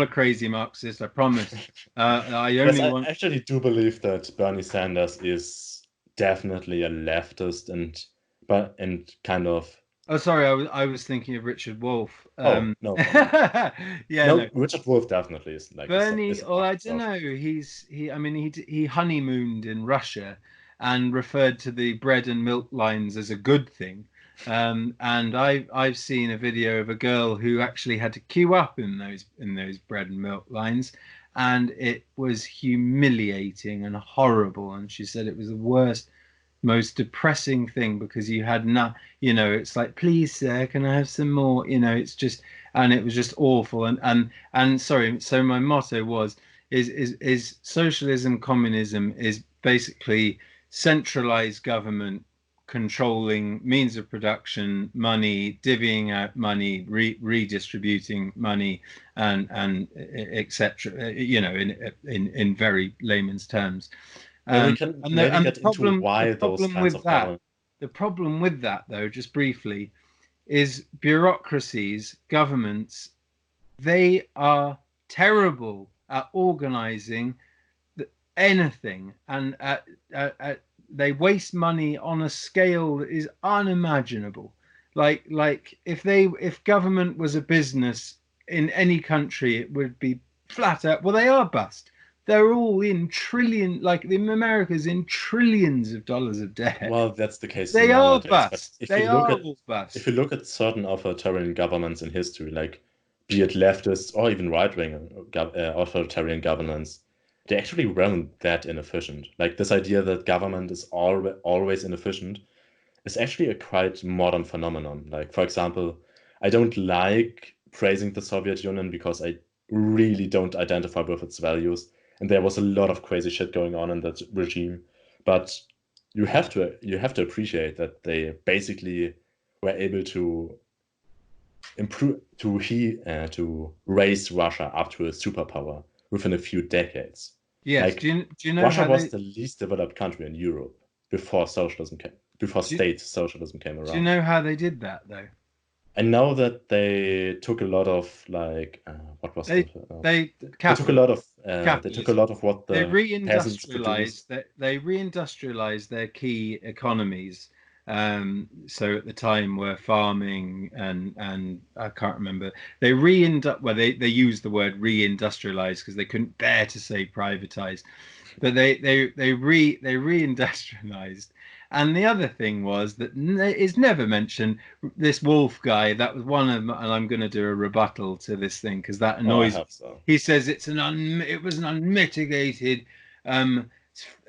a crazy Marxist. I promise. I yes, only I want. actually do believe that Bernie Sanders is definitely a leftist, and kind of, Oh, sorry, I was thinking of Richard Wolff. oh no. Yeah, no, No, Richard Wolff definitely is like Bernie. is a Well, I market don't know. socialist. I mean, he honeymooned in Russia and referred to the bread and milk lines as a good thing. And I've seen a video of a girl who actually had to queue up in those bread and milk lines, and it was humiliating and horrible. And she said it was the worst, most depressing thing because you had not, it's like, please, sir, can I have some more? It's just, and it was just awful. And sorry, so my motto is socialism, communism is basically centralized government controlling means of production, money, divvying out money, redistributing money, and etc. In very layman's terms. Yeah, we Um, can and the maybe and the get into problem the why those problem kinds with of that government. the problem with that though, just briefly, is bureaucracies, governments, they are terrible at organizing anything, and they waste money on a scale that is unimaginable. Like if government was a business in any country, it would be flat out. Well, they are bust. They're all in like the America's in trillions of dollars of debt. Well, that's the case They are nowadays. But bust. They are all if bust. you look at certain authoritarian governments in history, like be it leftist or even right-wing authoritarian governments, they actually weren't that inefficient. Like this idea that government is always inefficient is actually a quite modern phenomenon. Like, for example, I don't like praising the Soviet Union because I really don't identify with its values. And there was a lot of crazy shit going on in that regime. But you have to appreciate that they basically were able to improve to raise Russia up to a superpower within a few decades. Yes. Like Do you know Russia how was they the least developed country in Europe before do, state socialism came do you around. know how they did that though? I know that they took a lot of like what was They the they they took a lot of capitalism. what They the peasants produced. they reindustrialized their key economies. So at the time were farming and I can't remember. They used the word reindustrialized because they couldn't bear to say privatized, but they reindustrialized. And the other thing was that is never mentioned. This Wolf guy, that was one of, and I'm going to do a rebuttal to this thing because that Oh, I annoys me. have so. He says it was an unmitigated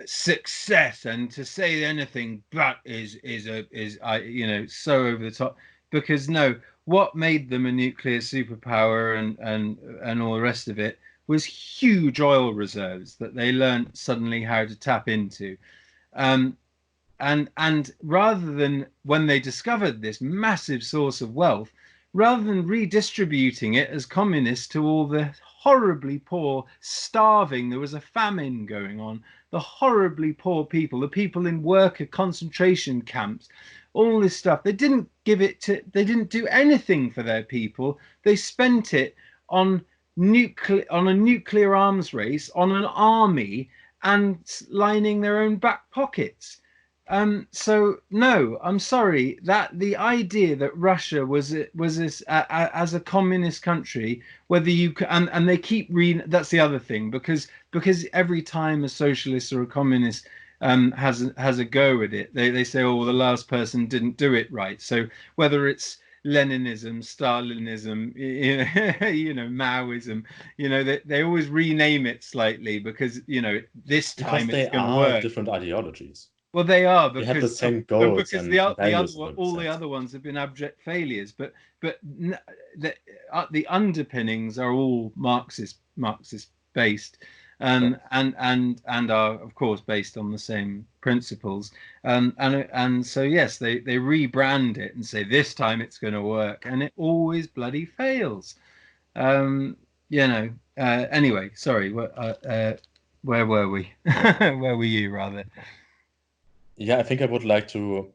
success, and to say anything but is so over the top. Because no, what made them a nuclear superpower and all the rest of it was huge oil reserves that they learned suddenly how to tap into. Um, and rather than when they discovered this massive source of wealth, rather than redistributing it as communists to all the horribly poor, starving, there was a famine going on, the horribly poor people, the people in worker concentration camps, all this stuff. They didn't do anything for their people. They spent it on on a nuclear arms race, on an army, and lining their own back pockets. So no, I'm sorry that the idea that Russia was this as a communist country, whether you and they keep that's the other thing because every time a socialist or a communist has a go at it, they say, oh, well, the last person didn't do it right. So whether it's Leninism, Stalinism, Maoism, they always rename it slightly because this Because time it's they going to are work. different ideologies. Well, they are They have the because same goals because and the values other in a all the sense. other ones have been abject failures. But the underpinnings are all Marxist based, Sure. and are of course based on the same principles. And so yes, they rebrand it and say this time it's going to work, and it always bloody fails. Um, Anyway, sorry. Where were we? Where were you, rather? Yeah, I think I would like to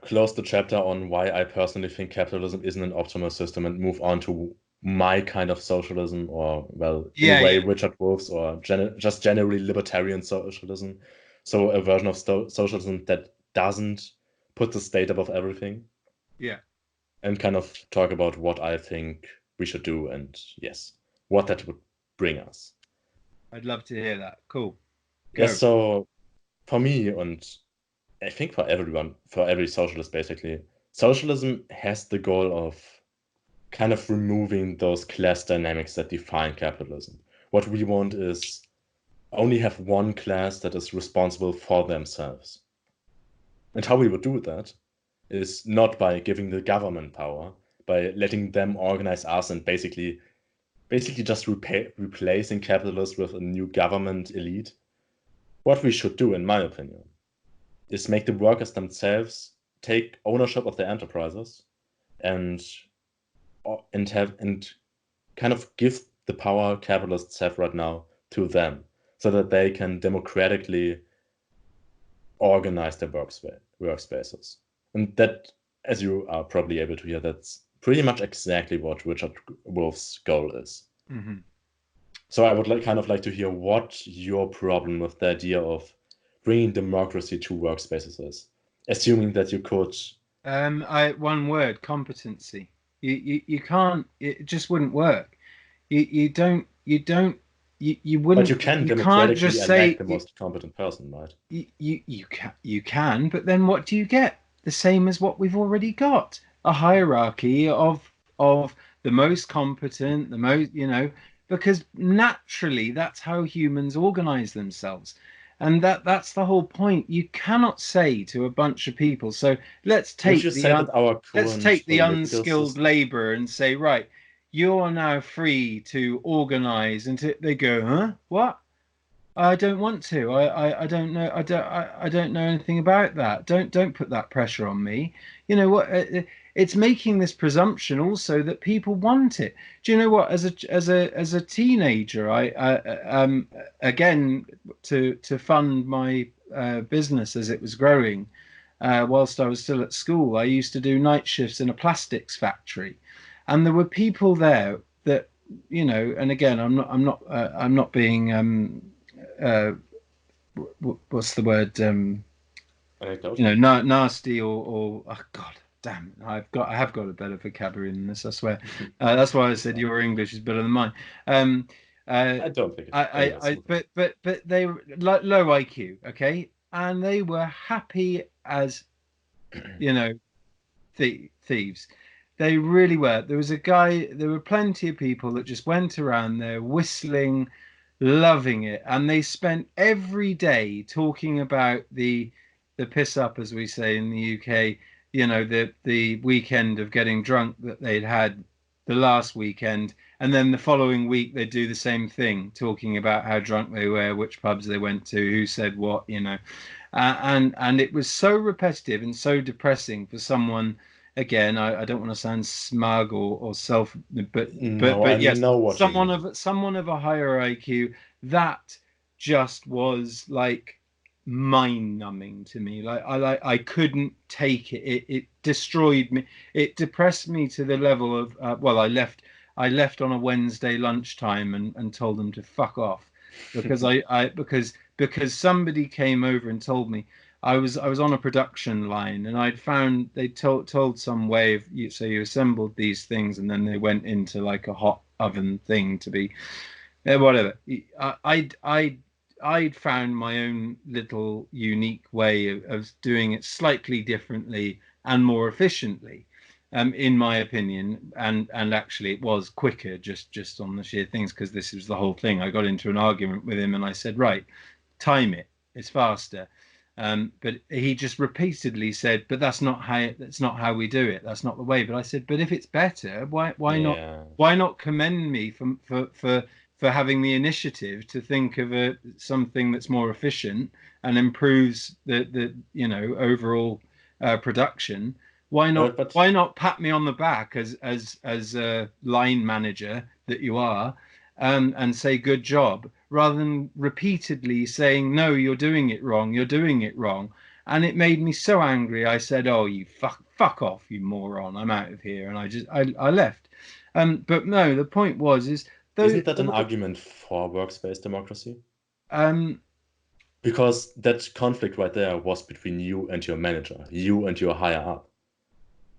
close the chapter on why I personally think capitalism isn't an optimal system and move on to my kind of socialism, or, well, in a Yeah, way, yeah, Richard Wolff's, or just generally libertarian socialism. So a version of socialism that doesn't put the state above everything, yeah. and kind of talk about what I think we should do and, yes, what that would bring us. I'd love to hear that. Cool. Yes, Go. so for me, and I think for everyone, for every socialist basically, socialism has the goal of kind of removing those class dynamics that define capitalism. What we want is only have one class that is responsible for themselves. And how we would do that is not by giving the government power, by letting them organize us and basically just replacing capitalists with a new government elite. What we should do, in my opinion, is make the workers themselves take ownership of their enterprises and kind of give the power capitalists have right now to them, so that they can democratically organize their workspaces. And that, as you are probably able to hear, that's pretty much exactly what Richard Wolff's goal is. Hmm. So I would kind of like to hear what your problem with the idea of bringing democracy to workspaces is, assuming that you could. One word: competency. You can't. It just wouldn't work. You But you wouldn't. can You can't democratically just elect say the most competent person, right? you can. But then what do you get? The same as what we've already got: a hierarchy of the most competent, the most because naturally that's how humans organize themselves. And that's the whole point. You cannot say to a bunch of people, so Would you say that our let's current take the political unskilled system? laborer and say, right, you are now free to organize, and they go, huh, what? I don't want to. I don't know. I don't know anything about that. Don't put that pressure on me. You know what? It's making this presumption also that people want it. Do you know what? As a teenager, again to fund my business as it was growing, whilst I was still at school, I used to do night shifts in a plastics factory, and there were people there that, and again, I'm not being uh, what's the word? Anecdotal. Nasty or oh God, damn, I have got a better vocabulary than this. I swear. That's why I said your English is better than mine. Um, uh, I don't think any of us would. but they were low IQ, okay, and they were happy as thieves. They really were. There was a guy. There were plenty of people that just went around there whistling, loving it, and they spent every day talking about the piss up, as we say in the UK. The weekend of getting drunk that they'd had the last weekend, and then the following week they'd do the same thing, talking about how drunk they were, which pubs they went to, who said what. And it was so repetitive and so depressing for someone. Again, I don't want to sound smug or self, No, I but yes, know what you someone mean. of a higher IQ, that just was like mind numbing to me. I couldn't take it. It destroyed me. It depressed me to the level of well, I left on a Wednesday lunchtime and told them to fuck off because because somebody came over and told me I was on a production line, and I'd found they told some way of so you assembled these things and then they went into like a hot oven thing to be whatever. I'd found my own little unique way of doing it slightly differently and more efficiently, in my opinion. And actually, it was quicker just on the sheer things, because this was the whole thing. I got into an argument with him, and I said, right, time it. It's faster. But he just repeatedly said, "But that's not how we do it. That's not the way." But I said, "But if it's better, why not Yeah. why not commend me for having the initiative to think of something that's more efficient and improves the overall production? Why not But why not pat me on the back as a line manager that you are, and say good job, rather than repeatedly saying, no, you're doing it wrong. And it made me so angry. I said, oh, you fuck off, you moron, I'm out of here. And I left. But no, the point was, is though isn't that there an were, argument for workspace democracy? um, Because that conflict right there was between you and your manager, you and your higher up.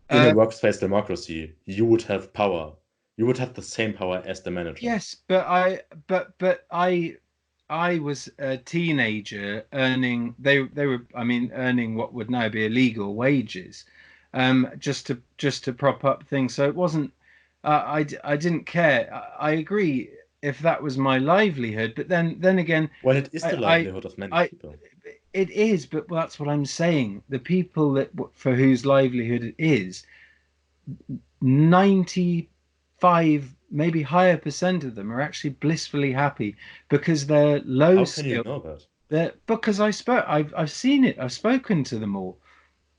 In a uh, workspace democracy, you would have power. You would have the same power as the manager. yes, but I was a teenager earning they were, I mean, earning what would now be illegal wages, just to prop up things. So it wasn't. I didn't care. I agree if that was my livelihood, but then again, Well, it is the I livelihood of many I people. it is, but that's what I'm saying. The people that for whose livelihood it is, 95, maybe higher percent of them are actually blissfully happy because they're low How can you skill. know that? Because I've seen it. I've spoken to them all,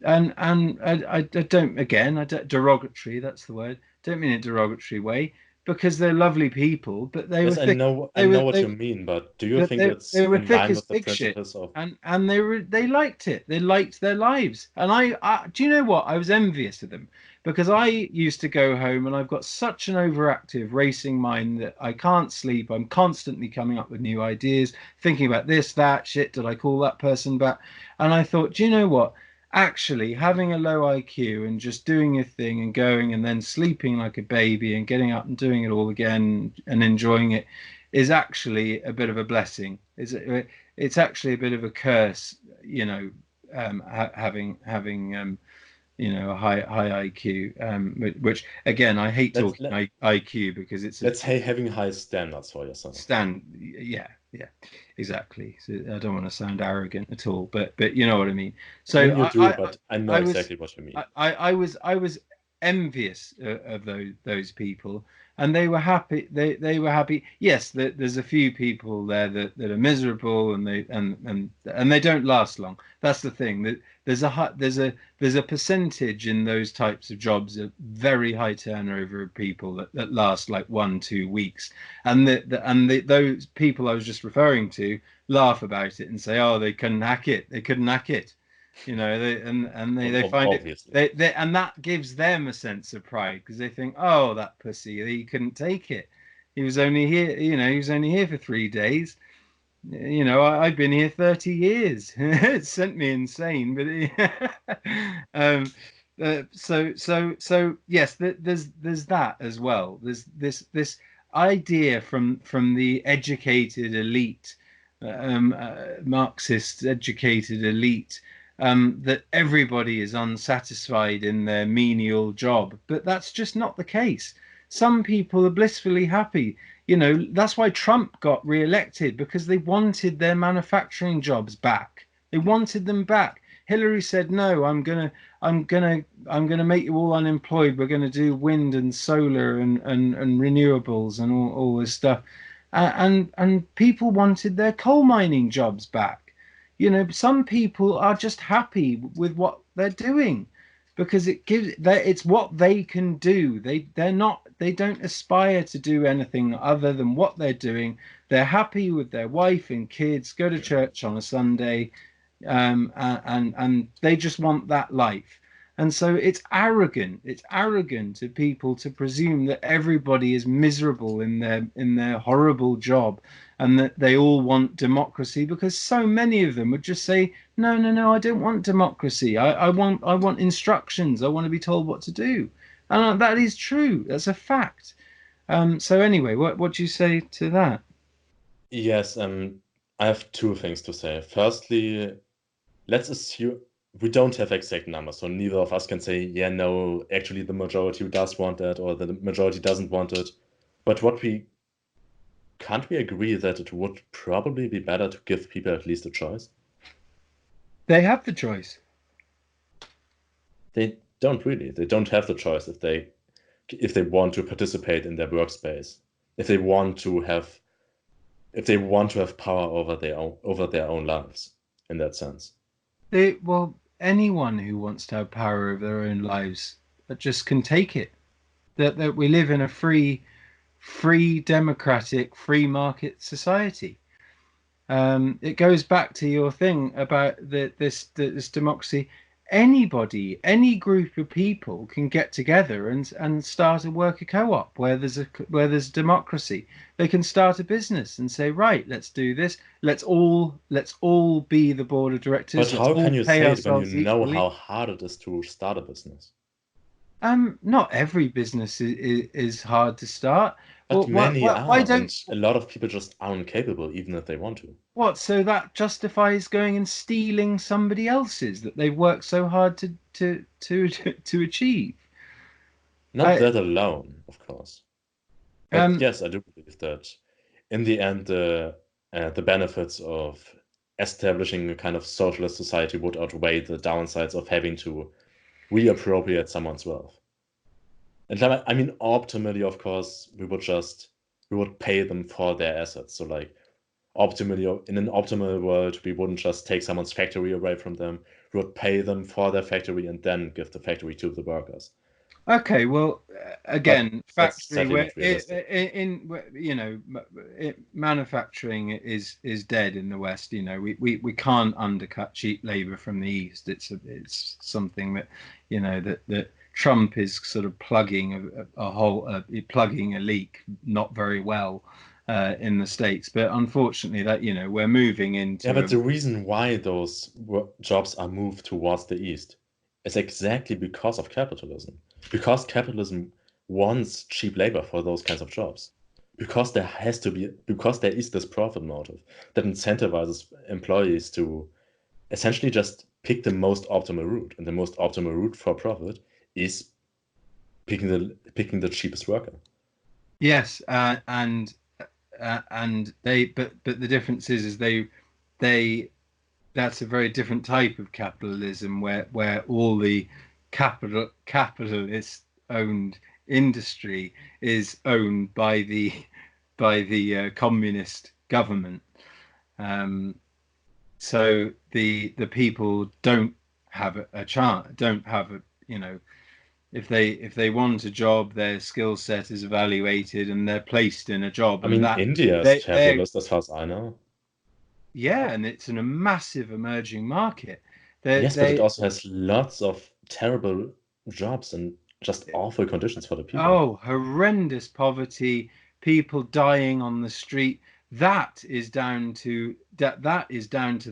and I don't, again, I don't, derogatory. That's the word. Don't mean it derogatory way, because they're lovely people, but they were Yes, I thick. know, I They know were what they you mean, but do you but think they it's were in thick line as with the pig shit, principles of? and they liked it. They liked their lives, and I do you know what? I was envious of them, because I used to go home and I've got such an overactive racing mind that I can't sleep. I'm constantly coming up with new ideas, thinking about this, that shit. Did I call that person back? And I thought, do you know what? Actually, having a low IQ and just doing your thing and going and then sleeping like a baby and getting up and doing it all again and enjoying it is actually a bit of a blessing. It's actually a bit of a curse, having a high IQ, which again, I hate let's talking let IQ because it's a let's say having high standards for yourself. stand. Yeah, yeah, exactly. So I don't want to sound arrogant at all, but you know what I mean. I So mean, you do, but I know I was exactly what you mean. I was envious of those people, and they were happy. They were happy. Yes, there's a few people there that are miserable, and they don't last long. That's the thing. That there's a percentage in those types of jobs, a very high turnover of people that last like 1-2 weeks, and those people I was just referring to laugh about it and say, oh, they couldn't hack it. They couldn't hack it. They find it Obviously. and that gives them a sense of pride because they think, oh, that pussy, he couldn't take it. He was only here, he was only here for 3 days. I've been here 30 years. It sent me insane, but so yes, there's that as well. There's this idea from the educated elite, Marxist educated elite, that everybody is unsatisfied in their menial job, but that's just not the case. Some people are blissfully happy. That's why Trump got re-elected, because they wanted their manufacturing jobs back. They wanted them back. Hillary said, no, I'm gonna make you all unemployed. We're gonna do wind and solar and renewables and all this stuff. And people wanted their coal mining jobs back. Some people are just happy with what they're doing because it's what they can do. They don't aspire to do anything other than what they're doing. They're happy with their wife and kids, go to church on a Sunday, and they just want that life. And so it's arrogant. It's arrogant of people to presume that everybody is miserable in their horrible job, and that they all want democracy, because so many of them would just say, no, no, no, I don't want democracy. I want instructions. I want to be told what to do. And that is true. That's a fact. So anyway, what do you say to that? Yes, I have two things to say. Firstly, let's assume we don't have exact numbers, so neither of us can say, yeah, no, actually the majority does want that, or the majority doesn't want it. But can't we agree that it would probably be better to give people at least a choice? They have the choice. They don't really. They don't have the choice if they want to participate in their workspace, if they want to have power over their own lives in that sense. Well, anyone who wants to have power over their own lives just can take it. That we live in a free democratic, free market society. It goes back to your thing about this democracy. Anybody, any group of people can get together and start a worker co-op where there's democracy. They can start a business and say, right, let's do this. Let's all be the board of directors. But Let's how all can you pay say it when you ourselves know equally. how hard it is to start a business? Not every business is hard to start. Well, But many why are, don't and a lot of people just aren't capable, even if they want to. what? So that justifies going and stealing somebody else's that they've worked so hard to achieve. Not I that alone, of course. But um yes, I do believe that in the end, the benefits of establishing a kind of socialist society would outweigh the downsides of having to reappropriate someone's wealth. And I mean, optimally, of course, we would pay them for their assets. So like optimally, in an optimal world, we wouldn't just take someone's factory away from them. We would pay them for their factory and then give the factory to the workers. okay, well, But again, that's factory sadly where not realistic. manufacturing is dead in the West. We can't undercut cheap labor from the East. It's something that that Trump is sort of plugging a hole, plugging a leak not very well in the States. But unfortunately, that we're moving Yeah, into but the reason why those jobs are moved towards the East is exactly because of capitalism. Because capitalism wants cheap labor for those kinds of jobs. Because there is this profit motive that incentivizes employees to essentially just pick the most optimal route. And the most optimal route for profit is picking the cheapest worker. yes, and but the difference is they that's a very different type of capitalism where all the capitalist owned industry is owned by the communist government. Um, so the people don't have a chance, don't have a, if they want a job, their skill set is evaluated and they're placed in a job, I and mean, that India is they're capitalist as far as I know. yeah, and it's a massive emerging market. Yes, but it They also has lots of terrible jobs and just awful conditions for the people. Oh, horrendous poverty, people dying on the street. That is down to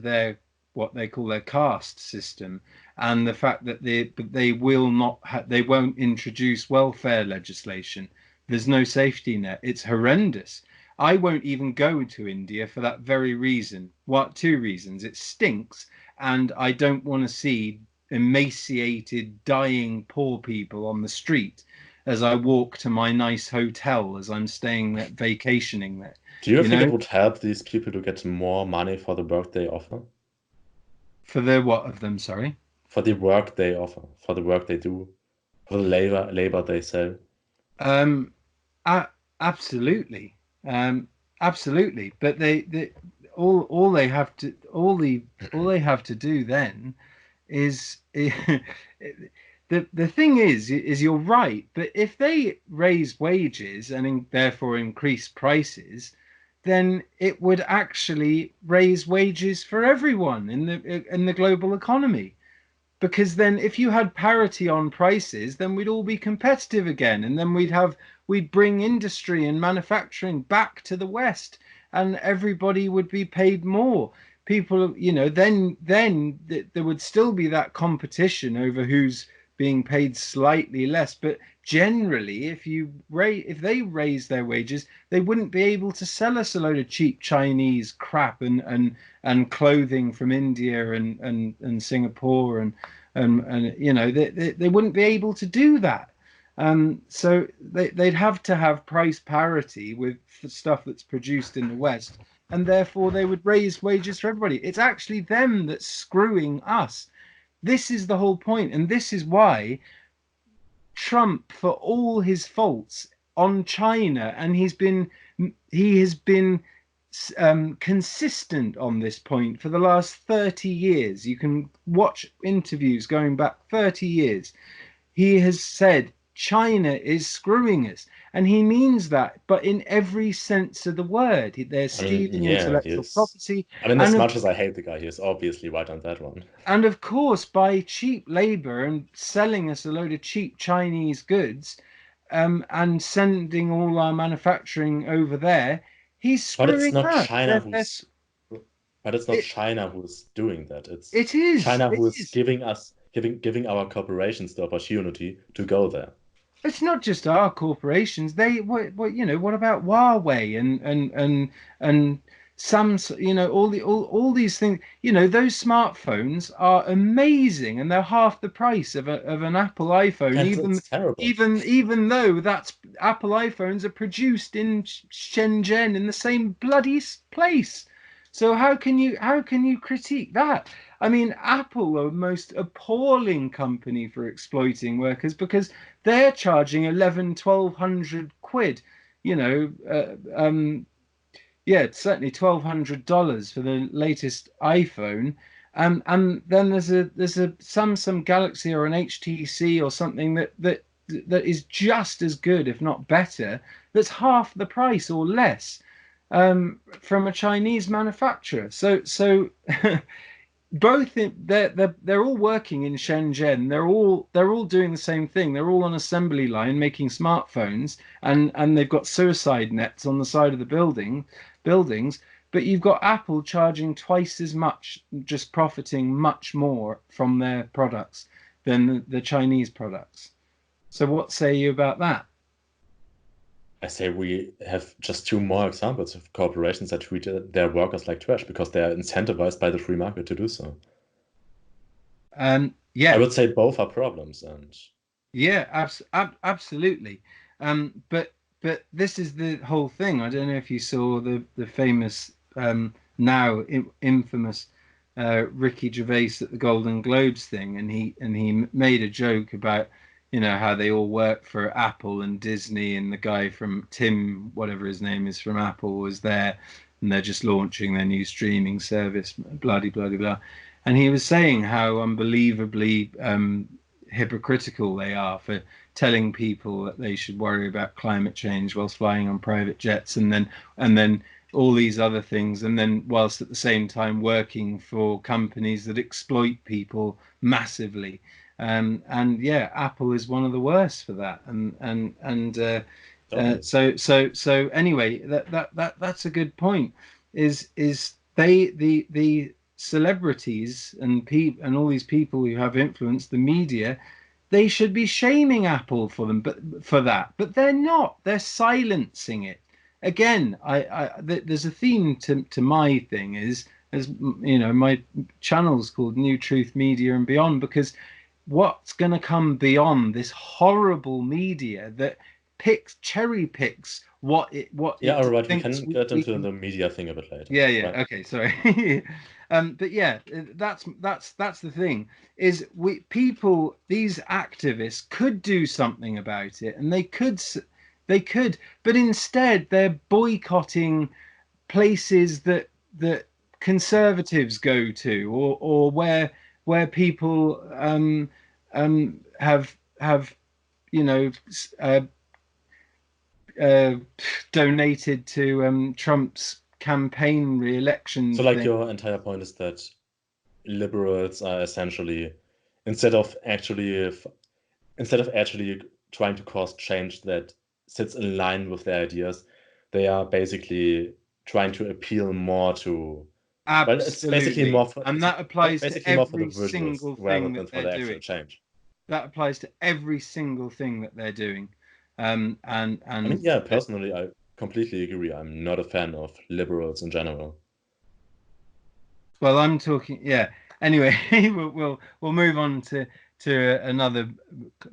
their what they call their caste system, and the fact that they will not they won't introduce welfare legislation. There's no safety net. It's horrendous. I won't even go to India for that very reason. What two reasons? It stinks, and I don't want to see emaciated, dying poor people on the street as I walk to my nice hotel as I'm staying there, vacationing there. Do you You think it know, would help these people to get more money for the work they offer? for the what of them? Sorry. For the work they offer, for the work they do, for the labor they sell. Um, a- absolutely, absolutely. But they all they have to all they have to do then is the thing is you're right, but if they raise wages and therefore increase prices, then it would actually raise wages for everyone in the global economy. Because then if you had parity on prices, then we'd all be competitive again, and then we'd bring industry and manufacturing back to the West, and everybody would be paid more. People, then there would still be that competition over who's being paid slightly less, but generally if they raise their wages, they wouldn't be able to sell us a load of cheap Chinese crap and clothing from India and Singapore and they wouldn't be able to do that. So they'd have to have price parity with stuff that's produced in the West, and therefore they would raise wages for everybody. It's actually them that's screwing us. This is the whole point, and this is why Trump, for all his faults on China, and he has been consistent on this point for the last 30 years. You can watch interviews going back 30 years. He has said China is screwing us, and he means that, but in every sense of the word. They're I mean, stealing yeah, intellectual property, I mean, as and of much as I hate the guy, he is obviously right on that one. and of course, by cheap labor and selling us a load of cheap Chinese goods, and sending all our manufacturing over there, he's But it's screwing not us. China who's, but it's not It, China who's doing that. It's it is. China It who is is. giving our corporations the opportunity to go there. It's not just our corporations. What about Huawei and Samsung? All these things. Those smartphones are amazing, and they're half the price of an Apple iPhone. And Even it's terrible. even even though that's Apple iPhones are produced in Shenzhen in the same bloody place. So how can you critique that? I mean, Apple are the most appalling company for exploiting workers because they're charging 1,100-1,200 quid. Yeah, it's certainly $1,200 for the latest iPhone. And then there's a Samsung Galaxy or an HTC or something that is just as good, if not better. That's half the price or less, from a Chinese manufacturer. So they're all working in Shenzhen. They're all doing the same thing. They're all on assembly line making smartphones, and they've got suicide nets on the side of the buildings. But you've got Apple charging twice as much, just profiting much more from their products than the Chinese products. So what say you about that? I say we have just two more examples of corporations that treat their workers like trash because they are incentivized by the free market to do so. I Yeah, would say both are problems, and yeah, absolutely. But this is the whole thing. I don't know if you saw the famous, now infamous, Ricky Gervais at the Golden Globes thing, and he made a joke about how they all work for Apple and Disney, and the guy from Tim, whatever his name is, from Apple was there, and they're just launching their new streaming service, blah blah blah blah. And he was saying how unbelievably hypocritical they are for telling people that they should worry about climate change whilst flying on private jets, and then all these other things, and then whilst at the same time working for companies that exploit people massively. And yeah, Apple is one of the worst for that. Totally. So anyway, that's a good point. Is they the celebrities and all these people who have influence, the media, they should be shaming Apple for them, but for that, but they're not. They're silencing it. Again, there's a theme to my thing is, as my channel's called New Truth Media and Beyond, because what's going to come beyond this horrible media that cherry picks what Yeah, it all right. We thinks can get we into can. the media thing a bit later. Yeah, Right. okay, sorry. But yeah, that's the thing, is these activists could do something about it, and they could, but instead they're boycotting places that conservatives go to, or where people have you know uh, uh, donated to Trump's campaign re-election So, like, thing. your entire point is that liberals are essentially, instead of actually trying to cause change that sits in line with their ideas, they are basically trying to appeal more to, well, Absolutely. And that it's applies to basically more for the every visuals single rather thing than that for they're the actual doing. change. That applies to every single thing that they're doing. And I mean, and yeah, personally, I completely agree. I'm not a fan of liberals in general. Well, I'm talking. Yeah. Anyway, we'll move on to another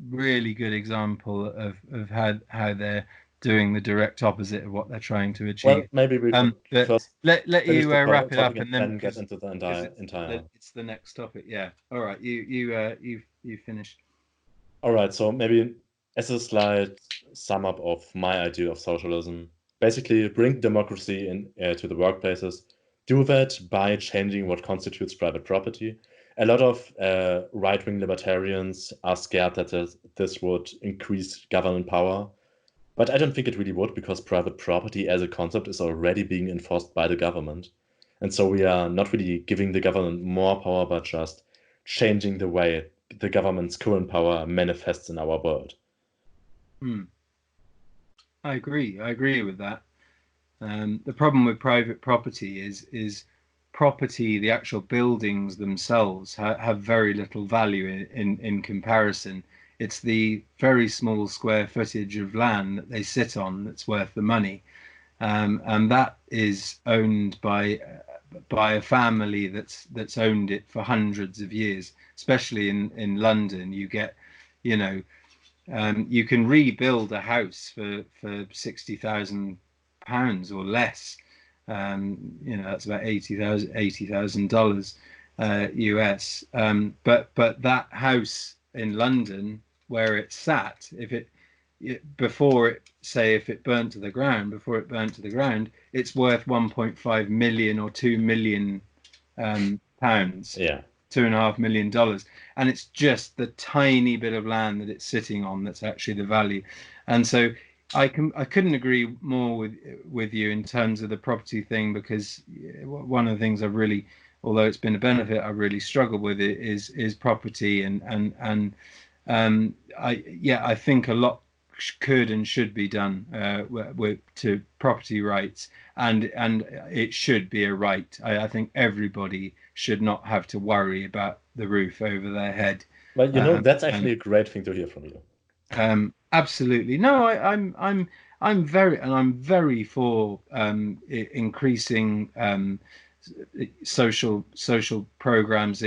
really good example of how they're doing the direct opposite of what they're trying to Well, achieve. maybe we could But first let finish you the wrap it topic up, and and then then get because into the it's entire. it's the next topic. Yeah. All right. You finished. All right, so maybe as a slight sum up of my idea of socialism, basically bring democracy in to the workplaces. Do that by changing what constitutes private property. A lot of right-wing libertarians are scared that this would increase government power, but I don't think it really would, because private property as a concept is already being enforced by the government. And so we are not really giving the government more power, but just changing the way the government's current power manifests in our world. Hmm. I agree. I agree with that. The problem with private property is property, the actual buildings themselves have very little value in comparison. It's the very small square footage of land that they sit on that's worth the money, and that is owned by a family that's owned it for hundreds of years. Especially in London, you get, you know, you can rebuild a house for £60,000 or less. That's about $80,000 US. But that house in London, where it sat, before it, say, if it burnt to the ground, it's worth 1.5 million or 2 million pounds. Yeah. $2.5 million, and it's just the tiny bit of land that it's sitting on that's actually the value. And so I couldn't agree more with you in terms of the property thing, because one of the things I've really, although it's been a benefit, I really struggle with it is property, I think a lot could and should be done to property rights, and it should be a right. I think everybody should not have to worry about the roof over their head. Well, that's And actually a great thing to hear from you. Absolutely, no, I'm very for increasing social programs,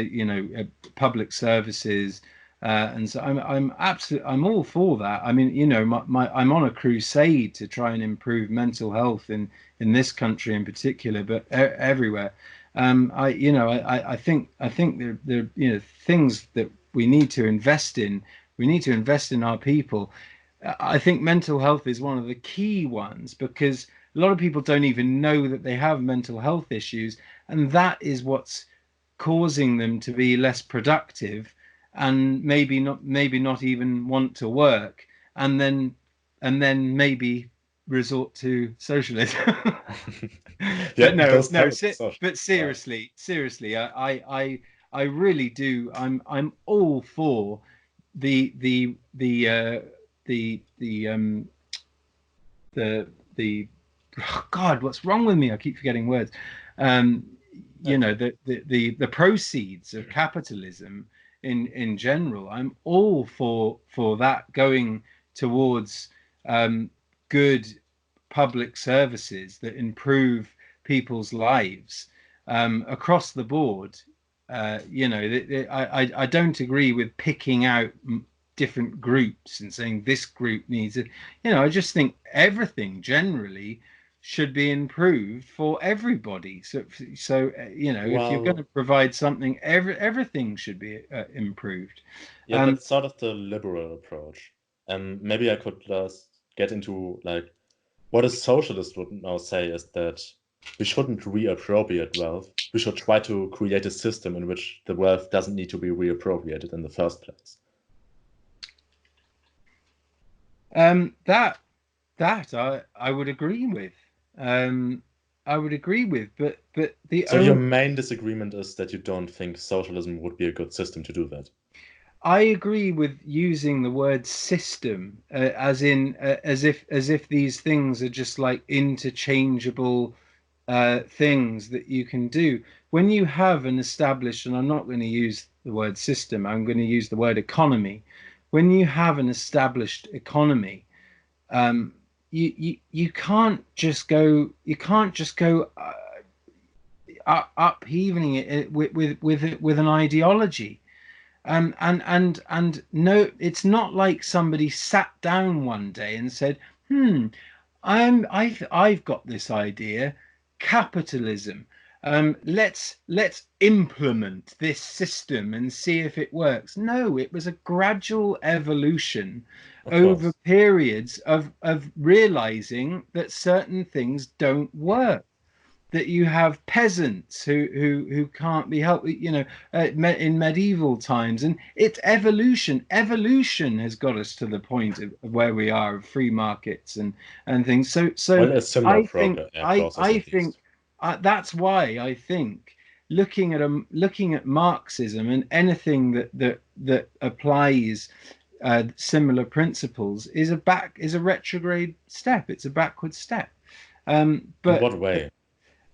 public services, and so I'm all for that. I mean, I'm on a crusade to try and improve mental health in this country in particular, but everywhere. I think there things that we need to invest in, We need to invest in our people. I think mental health is one of the key ones because a lot of people don't even know that they have mental health issues, and that is what's causing them to be less productive and maybe not even want to work, and then maybe resort to socialism. Yeah, But no, those no, type of social. but Yeah. seriously, I really do. I'm all for the the oh God, what's wrong with me? I keep forgetting words. Um, you Okay. know, the proceeds of capitalism in general. I'm all for that going towards good public services that improve people's lives across the board. I don't agree with picking out different groups and saying this group needs it. I just think everything generally should be improved for everybody. So if you're going to Well, provide something, everything should be improved. yeah, Um, that's sort of the liberal approach. Maybe I could just get into like what a socialist would now say is that we shouldn't reappropriate wealth. We should try to create a system in which the wealth doesn't need to be reappropriated in the first place. that I would agree with. Um, I would agree with, but the So your only main disagreement is that you don't think socialism would be a good system to do that. I agree with using the word system as in as if these things are just like interchangeable things that you can do. When you have an established, and I'm not going to use the word system, I'm going to use the word economy. When you have an established economy, you can't just go upheaving it with an ideology. And no, it's not like somebody sat down one day and said, I've got this idea, capitalism. Let's implement this system and see if it works. No, it was a gradual evolution Of over course. periods of realizing that certain things don't work, that you have peasants who can't be helped, in medieval times, and it's evolution has got us to the point of where we are, of free markets and things. So Well, a similar I think progress, i process i at think least. that's why I think looking at Marxism and anything that applies similar principles is a retrograde step. It's a backward step. In But what way?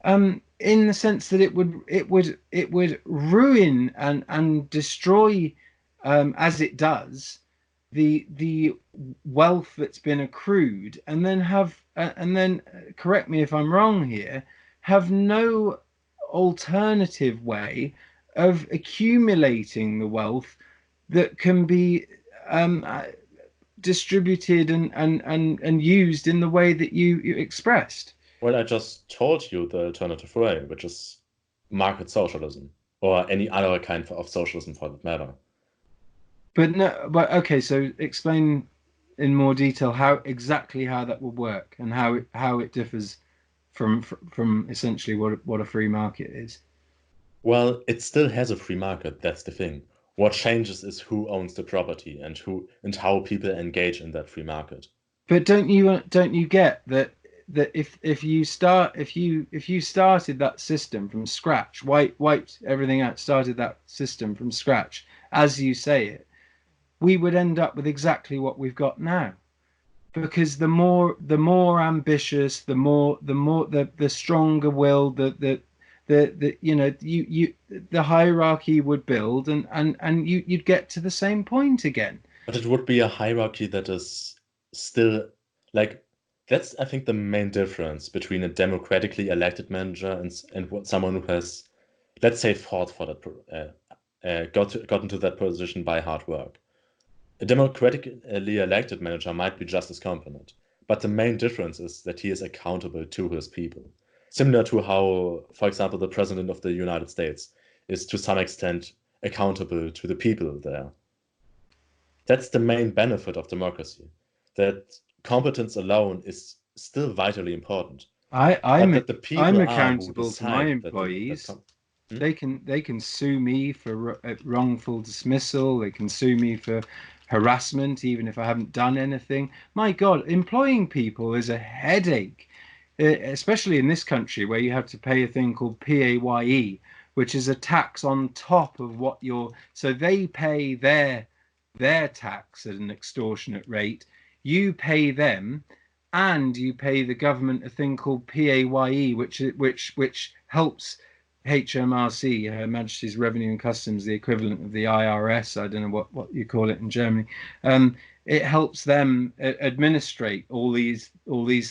in the sense that it would ruin and destroy, as it does, the wealth that's been accrued, and then correct me if I'm wrong here, have no alternative way of accumulating the wealth that can be um, uh, distributed and used in the way that you expressed. Well, I just told you the alternative way, which is market socialism, or any other kind of socialism for that matter. But no, but okay, so explain in more detail how that would work and how it differs from essentially what a free market is. Well, it still has a free market, that's the thing. What changes is who owns the property and who and how people engage in that free market. But don't you get that if you started that system from scratch, wiped everything out, started that system from scratch, as you say it, we would end up with exactly what we've got now. Because the more ambitious, the stronger will, the hierarchy would build, and you'd get to the same point again. But it would be a hierarchy that is still like that's I think the main difference between a democratically elected manager and someone who has, let's say, fought for that, gotten to that position by hard work. A democratically elected manager might be just as competent, but the main difference is that he is accountable to his people. Similar to how, for example, the president of the United States is to some extent accountable to the people there. That's the main benefit of democracy, that competence alone is still vitally important, I, but I'm that the people I'm are who accountable to my decide that employees. Hmm? They can sue me for wrongful dismissal. They can sue me for harassment, even if I haven't done anything. My God, employing people is a headache, especially in this country where you have to pay a thing called PAYE, which is a tax on top of what you're. So they pay their tax at an extortionate rate. You pay them, and you pay the government a thing called PAYE, which helps HMRC, Her Majesty's Revenue and Customs, the equivalent of the IRS. I don't know what you call it in Germany. It helps them administrate all these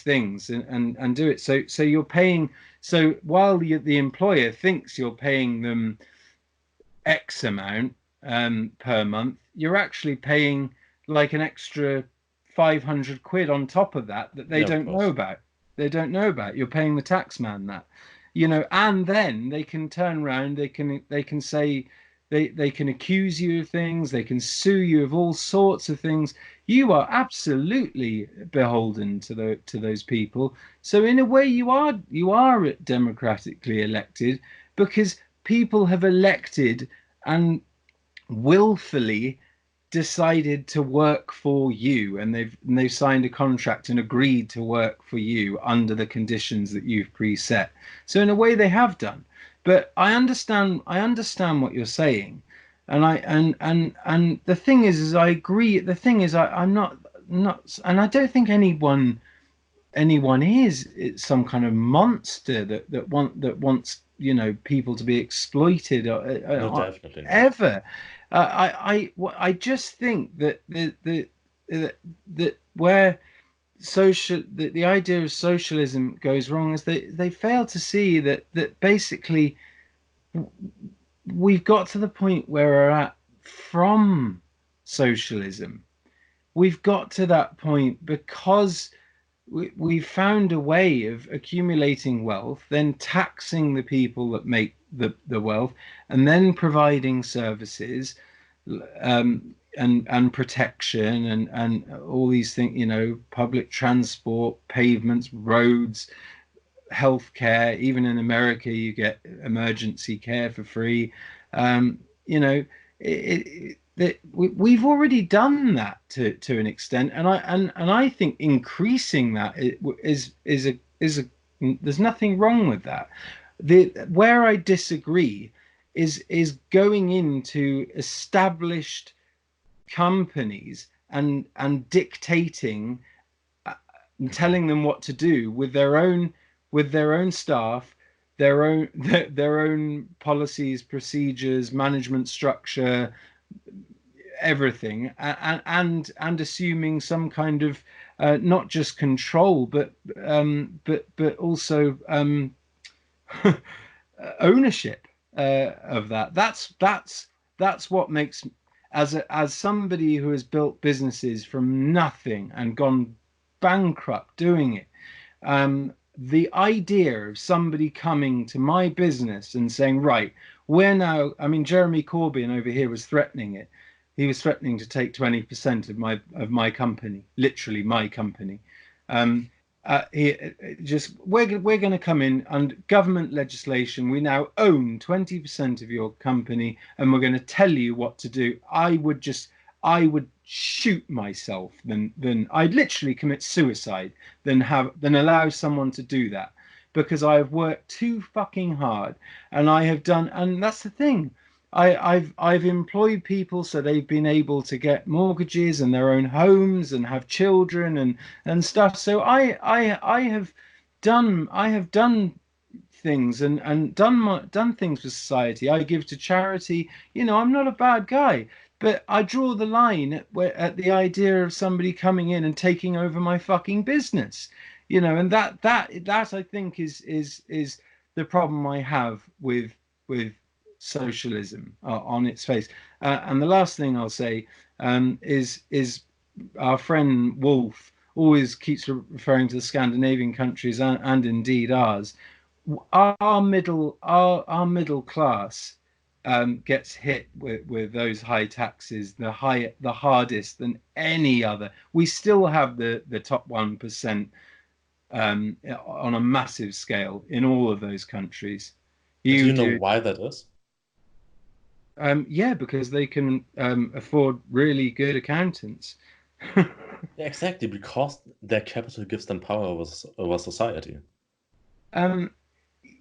things and do it. So you're paying. So while the employer thinks you're paying them X amount per month, you're actually paying like an extra 500 quid on top of that they Yeah, of don't know course. about. They don't know about. You're paying the tax man that, and then they can turn around, they can say, they can accuse you of things, they can sue you of all sorts of things. You are absolutely beholden to those people. So in a way, you are democratically elected because people have elected and willfully decided to work for you, and they've signed a contract and agreed to work for you under the conditions that you've preset. So in a way they have done. But I understand what you're saying. And the thing is I agree. The thing is I'm not, and I don't think anyone is. It's some kind of monster that wants people to be exploited, No, definitely not. ever. I just think that that where the idea of socialism goes wrong is they fail to see that basically we've got to the point where we're at from socialism. We've got to that point because we found a way of accumulating wealth, then taxing the people that make the wealth, and then providing services, and protection, and all these things, public transport, pavements, roads, healthcare. Even in America, you get emergency care for free. You know, we've already done that to an extent, and I think increasing that is a there's nothing wrong with that. Where I disagree is going into established companies and dictating, and Hmm. telling them what to do with their own staff, their own policies, procedures, management structure, everything, and assuming some kind of, not just control, but also ownership of that. That's what makes, as somebody who has built businesses from nothing and gone bankrupt doing it, the idea of somebody coming to my business and saying, right, we're now, I mean, Jeremy Corbyn over here was threatening it. He was threatening to take 20% of my company, literally my company. Um, just we're going to come in under government legislation. We now own 20% of your company, and we're going to tell you what to do. I would shoot myself than I'd literally commit suicide than allow someone to do that, because I have worked too fucking hard, and I have done, and that's the thing. I've employed people so they've been able to get mortgages and their own homes and have children and stuff. So I have done things, and done things for society. I give to charity. I'm not a bad guy, but I draw the line at the idea of somebody coming in and taking over my fucking business. And that I think is the problem I have with socialism, on its face. And the last thing I'll say, is our friend Wolf always keeps referring to the Scandinavian countries, and indeed ours. Our middle class gets hit with those high taxes the hardest than any other. We still have the top 1% on a massive scale in all of those countries. Do You you know do, why that is? yeah, because they can afford really good accountants. Yeah, exactly, because their capital gives them power over society. um,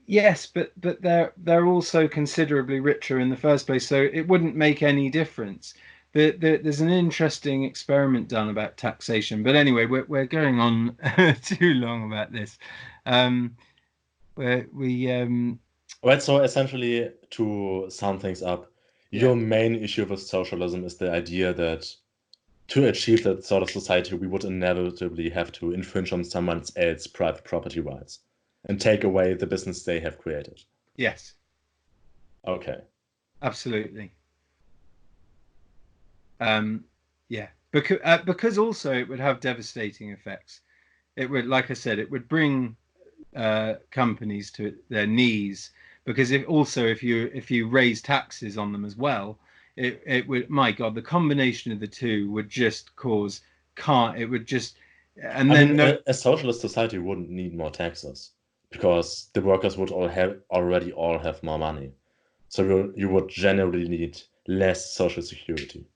yes, but they're also considerably richer in the first place, so it wouldn't make any difference. There's an interesting experiment done about taxation, but anyway, we're going on too long about this. Um, where we Right, so essentially, to sum things up, Yeah. your main issue with socialism is the idea that to achieve that sort of society, we would inevitably have to infringe on someone else's private property rights and take away the business they have created. Yes, Okay. absolutely. Yeah, because also it would have devastating effects. It would, like I said, it would bring companies to their knees because if you raise taxes on them as well, it would, my God, the combination of the two would just cause can't it would just and I then mean, no. a socialist society wouldn't need more taxes because the workers would already all have more money. So you would generally need less social security.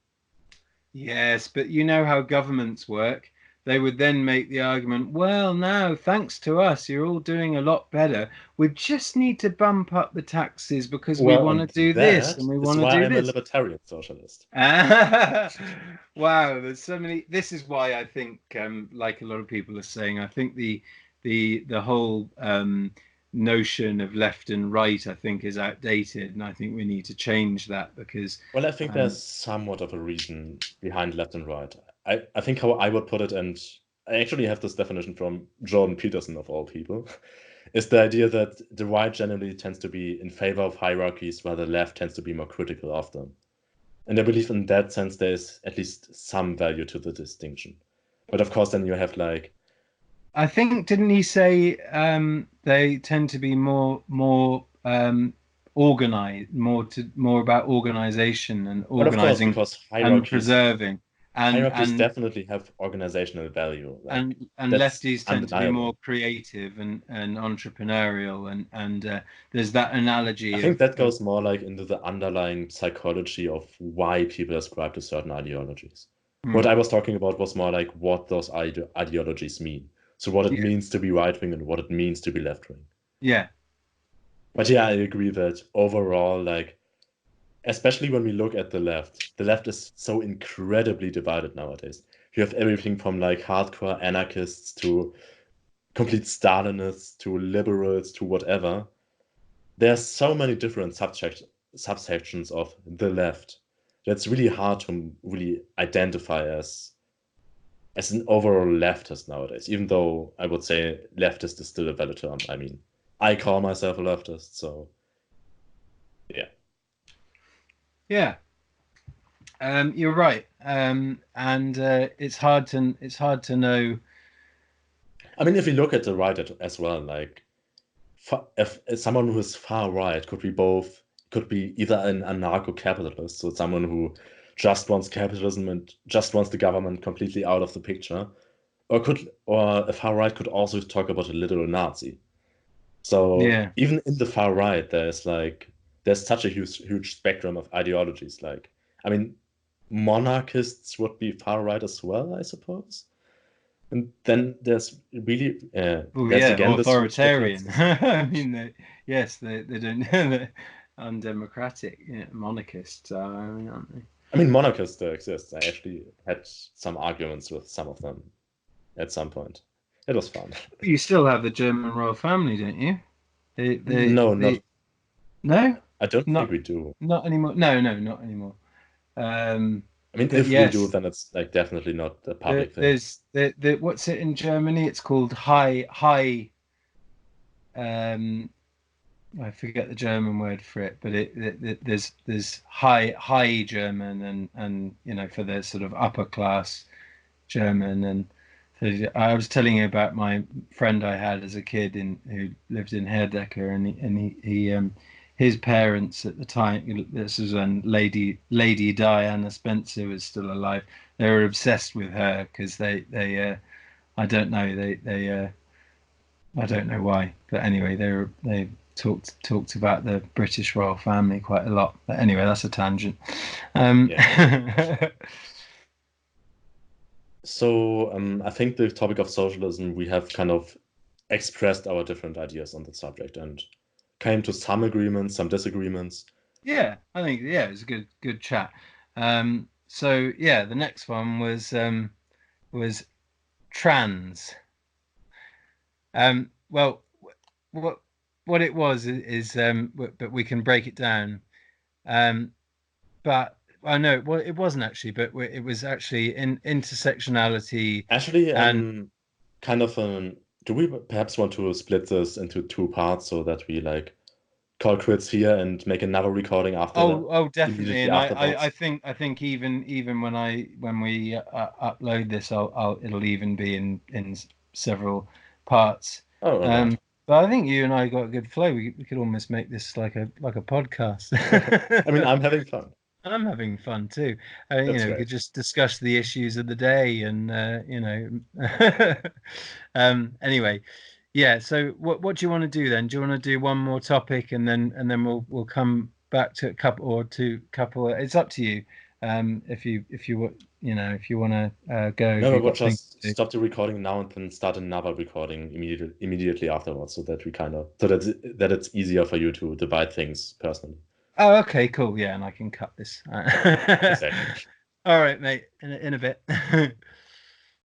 Yes, but you know how governments work. They would then make the argument, well, now, thanks to us, you're all doing a lot better. We just need to bump up the taxes because we Well, want to and do this and that we is want to why do I'm a this. libertarian socialist. Wow, there's so many. This is why I think, like a lot of people are saying, I think the whole notion of left and right, I think, is outdated, and I think we need to change that because Well, I think um, there's somewhat of a reason behind left and right. I think how I would put it, and I actually have this definition from Jordan Peterson of all people, is the idea that the right generally tends to be in favor of hierarchies, while the left tends to be more critical of them. And I believe in that sense there is at least some value to the distinction. But of course, then you have like, I think didn't he say they tend to be more organized, more about organization and well, of course, organizing because and hierarchies preserving, and hierarchies and definitely have organizational value. Like and that's lefties tend to be more undeniable. creative and entrepreneurial, and there's that I analogy think of, that goes more like into the underlying psychology of why people ascribe to certain ideologies. What hmm, I was talking about was more like what those ideologies mean. So what it yeah, means to be right wing and what it means to be left wing. yeah, But yeah, I agree that overall, like, especially when we look at the left is so incredibly divided nowadays. You have everything from like hardcore anarchists to complete Stalinists to liberals to whatever. There's so many different subsections of the left that's really hard to really identify as an overall leftist nowadays, even though I would say leftist is still a valid term. I mean, I call myself a leftist, so yeah. yeah. You're right, and it's hard to know. I mean, if you look at the right as well, like if someone who is far right could be either an anarcho-capitalist, so someone who just wants capitalism and just wants the government completely out of the picture, or a far right could also talk about a literal Nazi. So Yeah. even in the far right, there's such a huge spectrum of ideologies. Like, I mean, monarchists would be far right as well, I suppose. And then Well, there's yeah, again this huge authoritarian. difference. I mean, yes, they don't. They're undemocratic, yeah, monarchists are, aren't they? I mean, monarchists still exist. I actually had some arguments with some of them at some point. It was fun. You still have the German royal family, don't you? No, not. No, I don't think not we do. not anymore. No, no, not anymore. Um, I mean, but if we do, yes, then it's like definitely not a public thing. what's it in Germany? It's called high. Um, I forget the German word for it, but there's high German and for the sort of upper class German. And so I was telling you about my friend I had as a kid who lived in Herdecker, and his parents at the time. This was when Lady Diana Spencer was still alive. They were obsessed with her because they I don't know they I don't know why, but anyway, they talked about the British royal family quite a lot. But anyway, that's a tangent. Yeah. So I think the topic of socialism, we have kind of expressed our different ideas on the subject and came to some agreements, some disagreements. Yeah, I think it was a good chat. So yeah, the next one was trans. Well, what what it was is but we can break it down. Um, but I know well it wasn't actually, but it was actually in intersectionality Actually, and kind of do we perhaps want to split this into two parts so that we like call quits here and make another recording after that, oh definitely, immediately and afterwards? I think even when we upload this, I'll it'll even be in several parts. Oh, all right. But I think you and I got a good flow. We could almost make this like a podcast. I mean, I'm having fun. I'm having fun too. That's We could right. just discuss the issues of the day, and anyway, yeah. So what do you want to do then? Do you want to do one more topic, and then we'll come back to a couple or two couple. It's up to you. If you if you want to go, if No, you've we'll got things just to do. stop the recording now and then start another recording immediately afterwards, so that we kind of so that it's easier for you to divide things personally. Oh, okay, cool. Yeah, and I can cut this. Exactly. All right, mate. In a bit.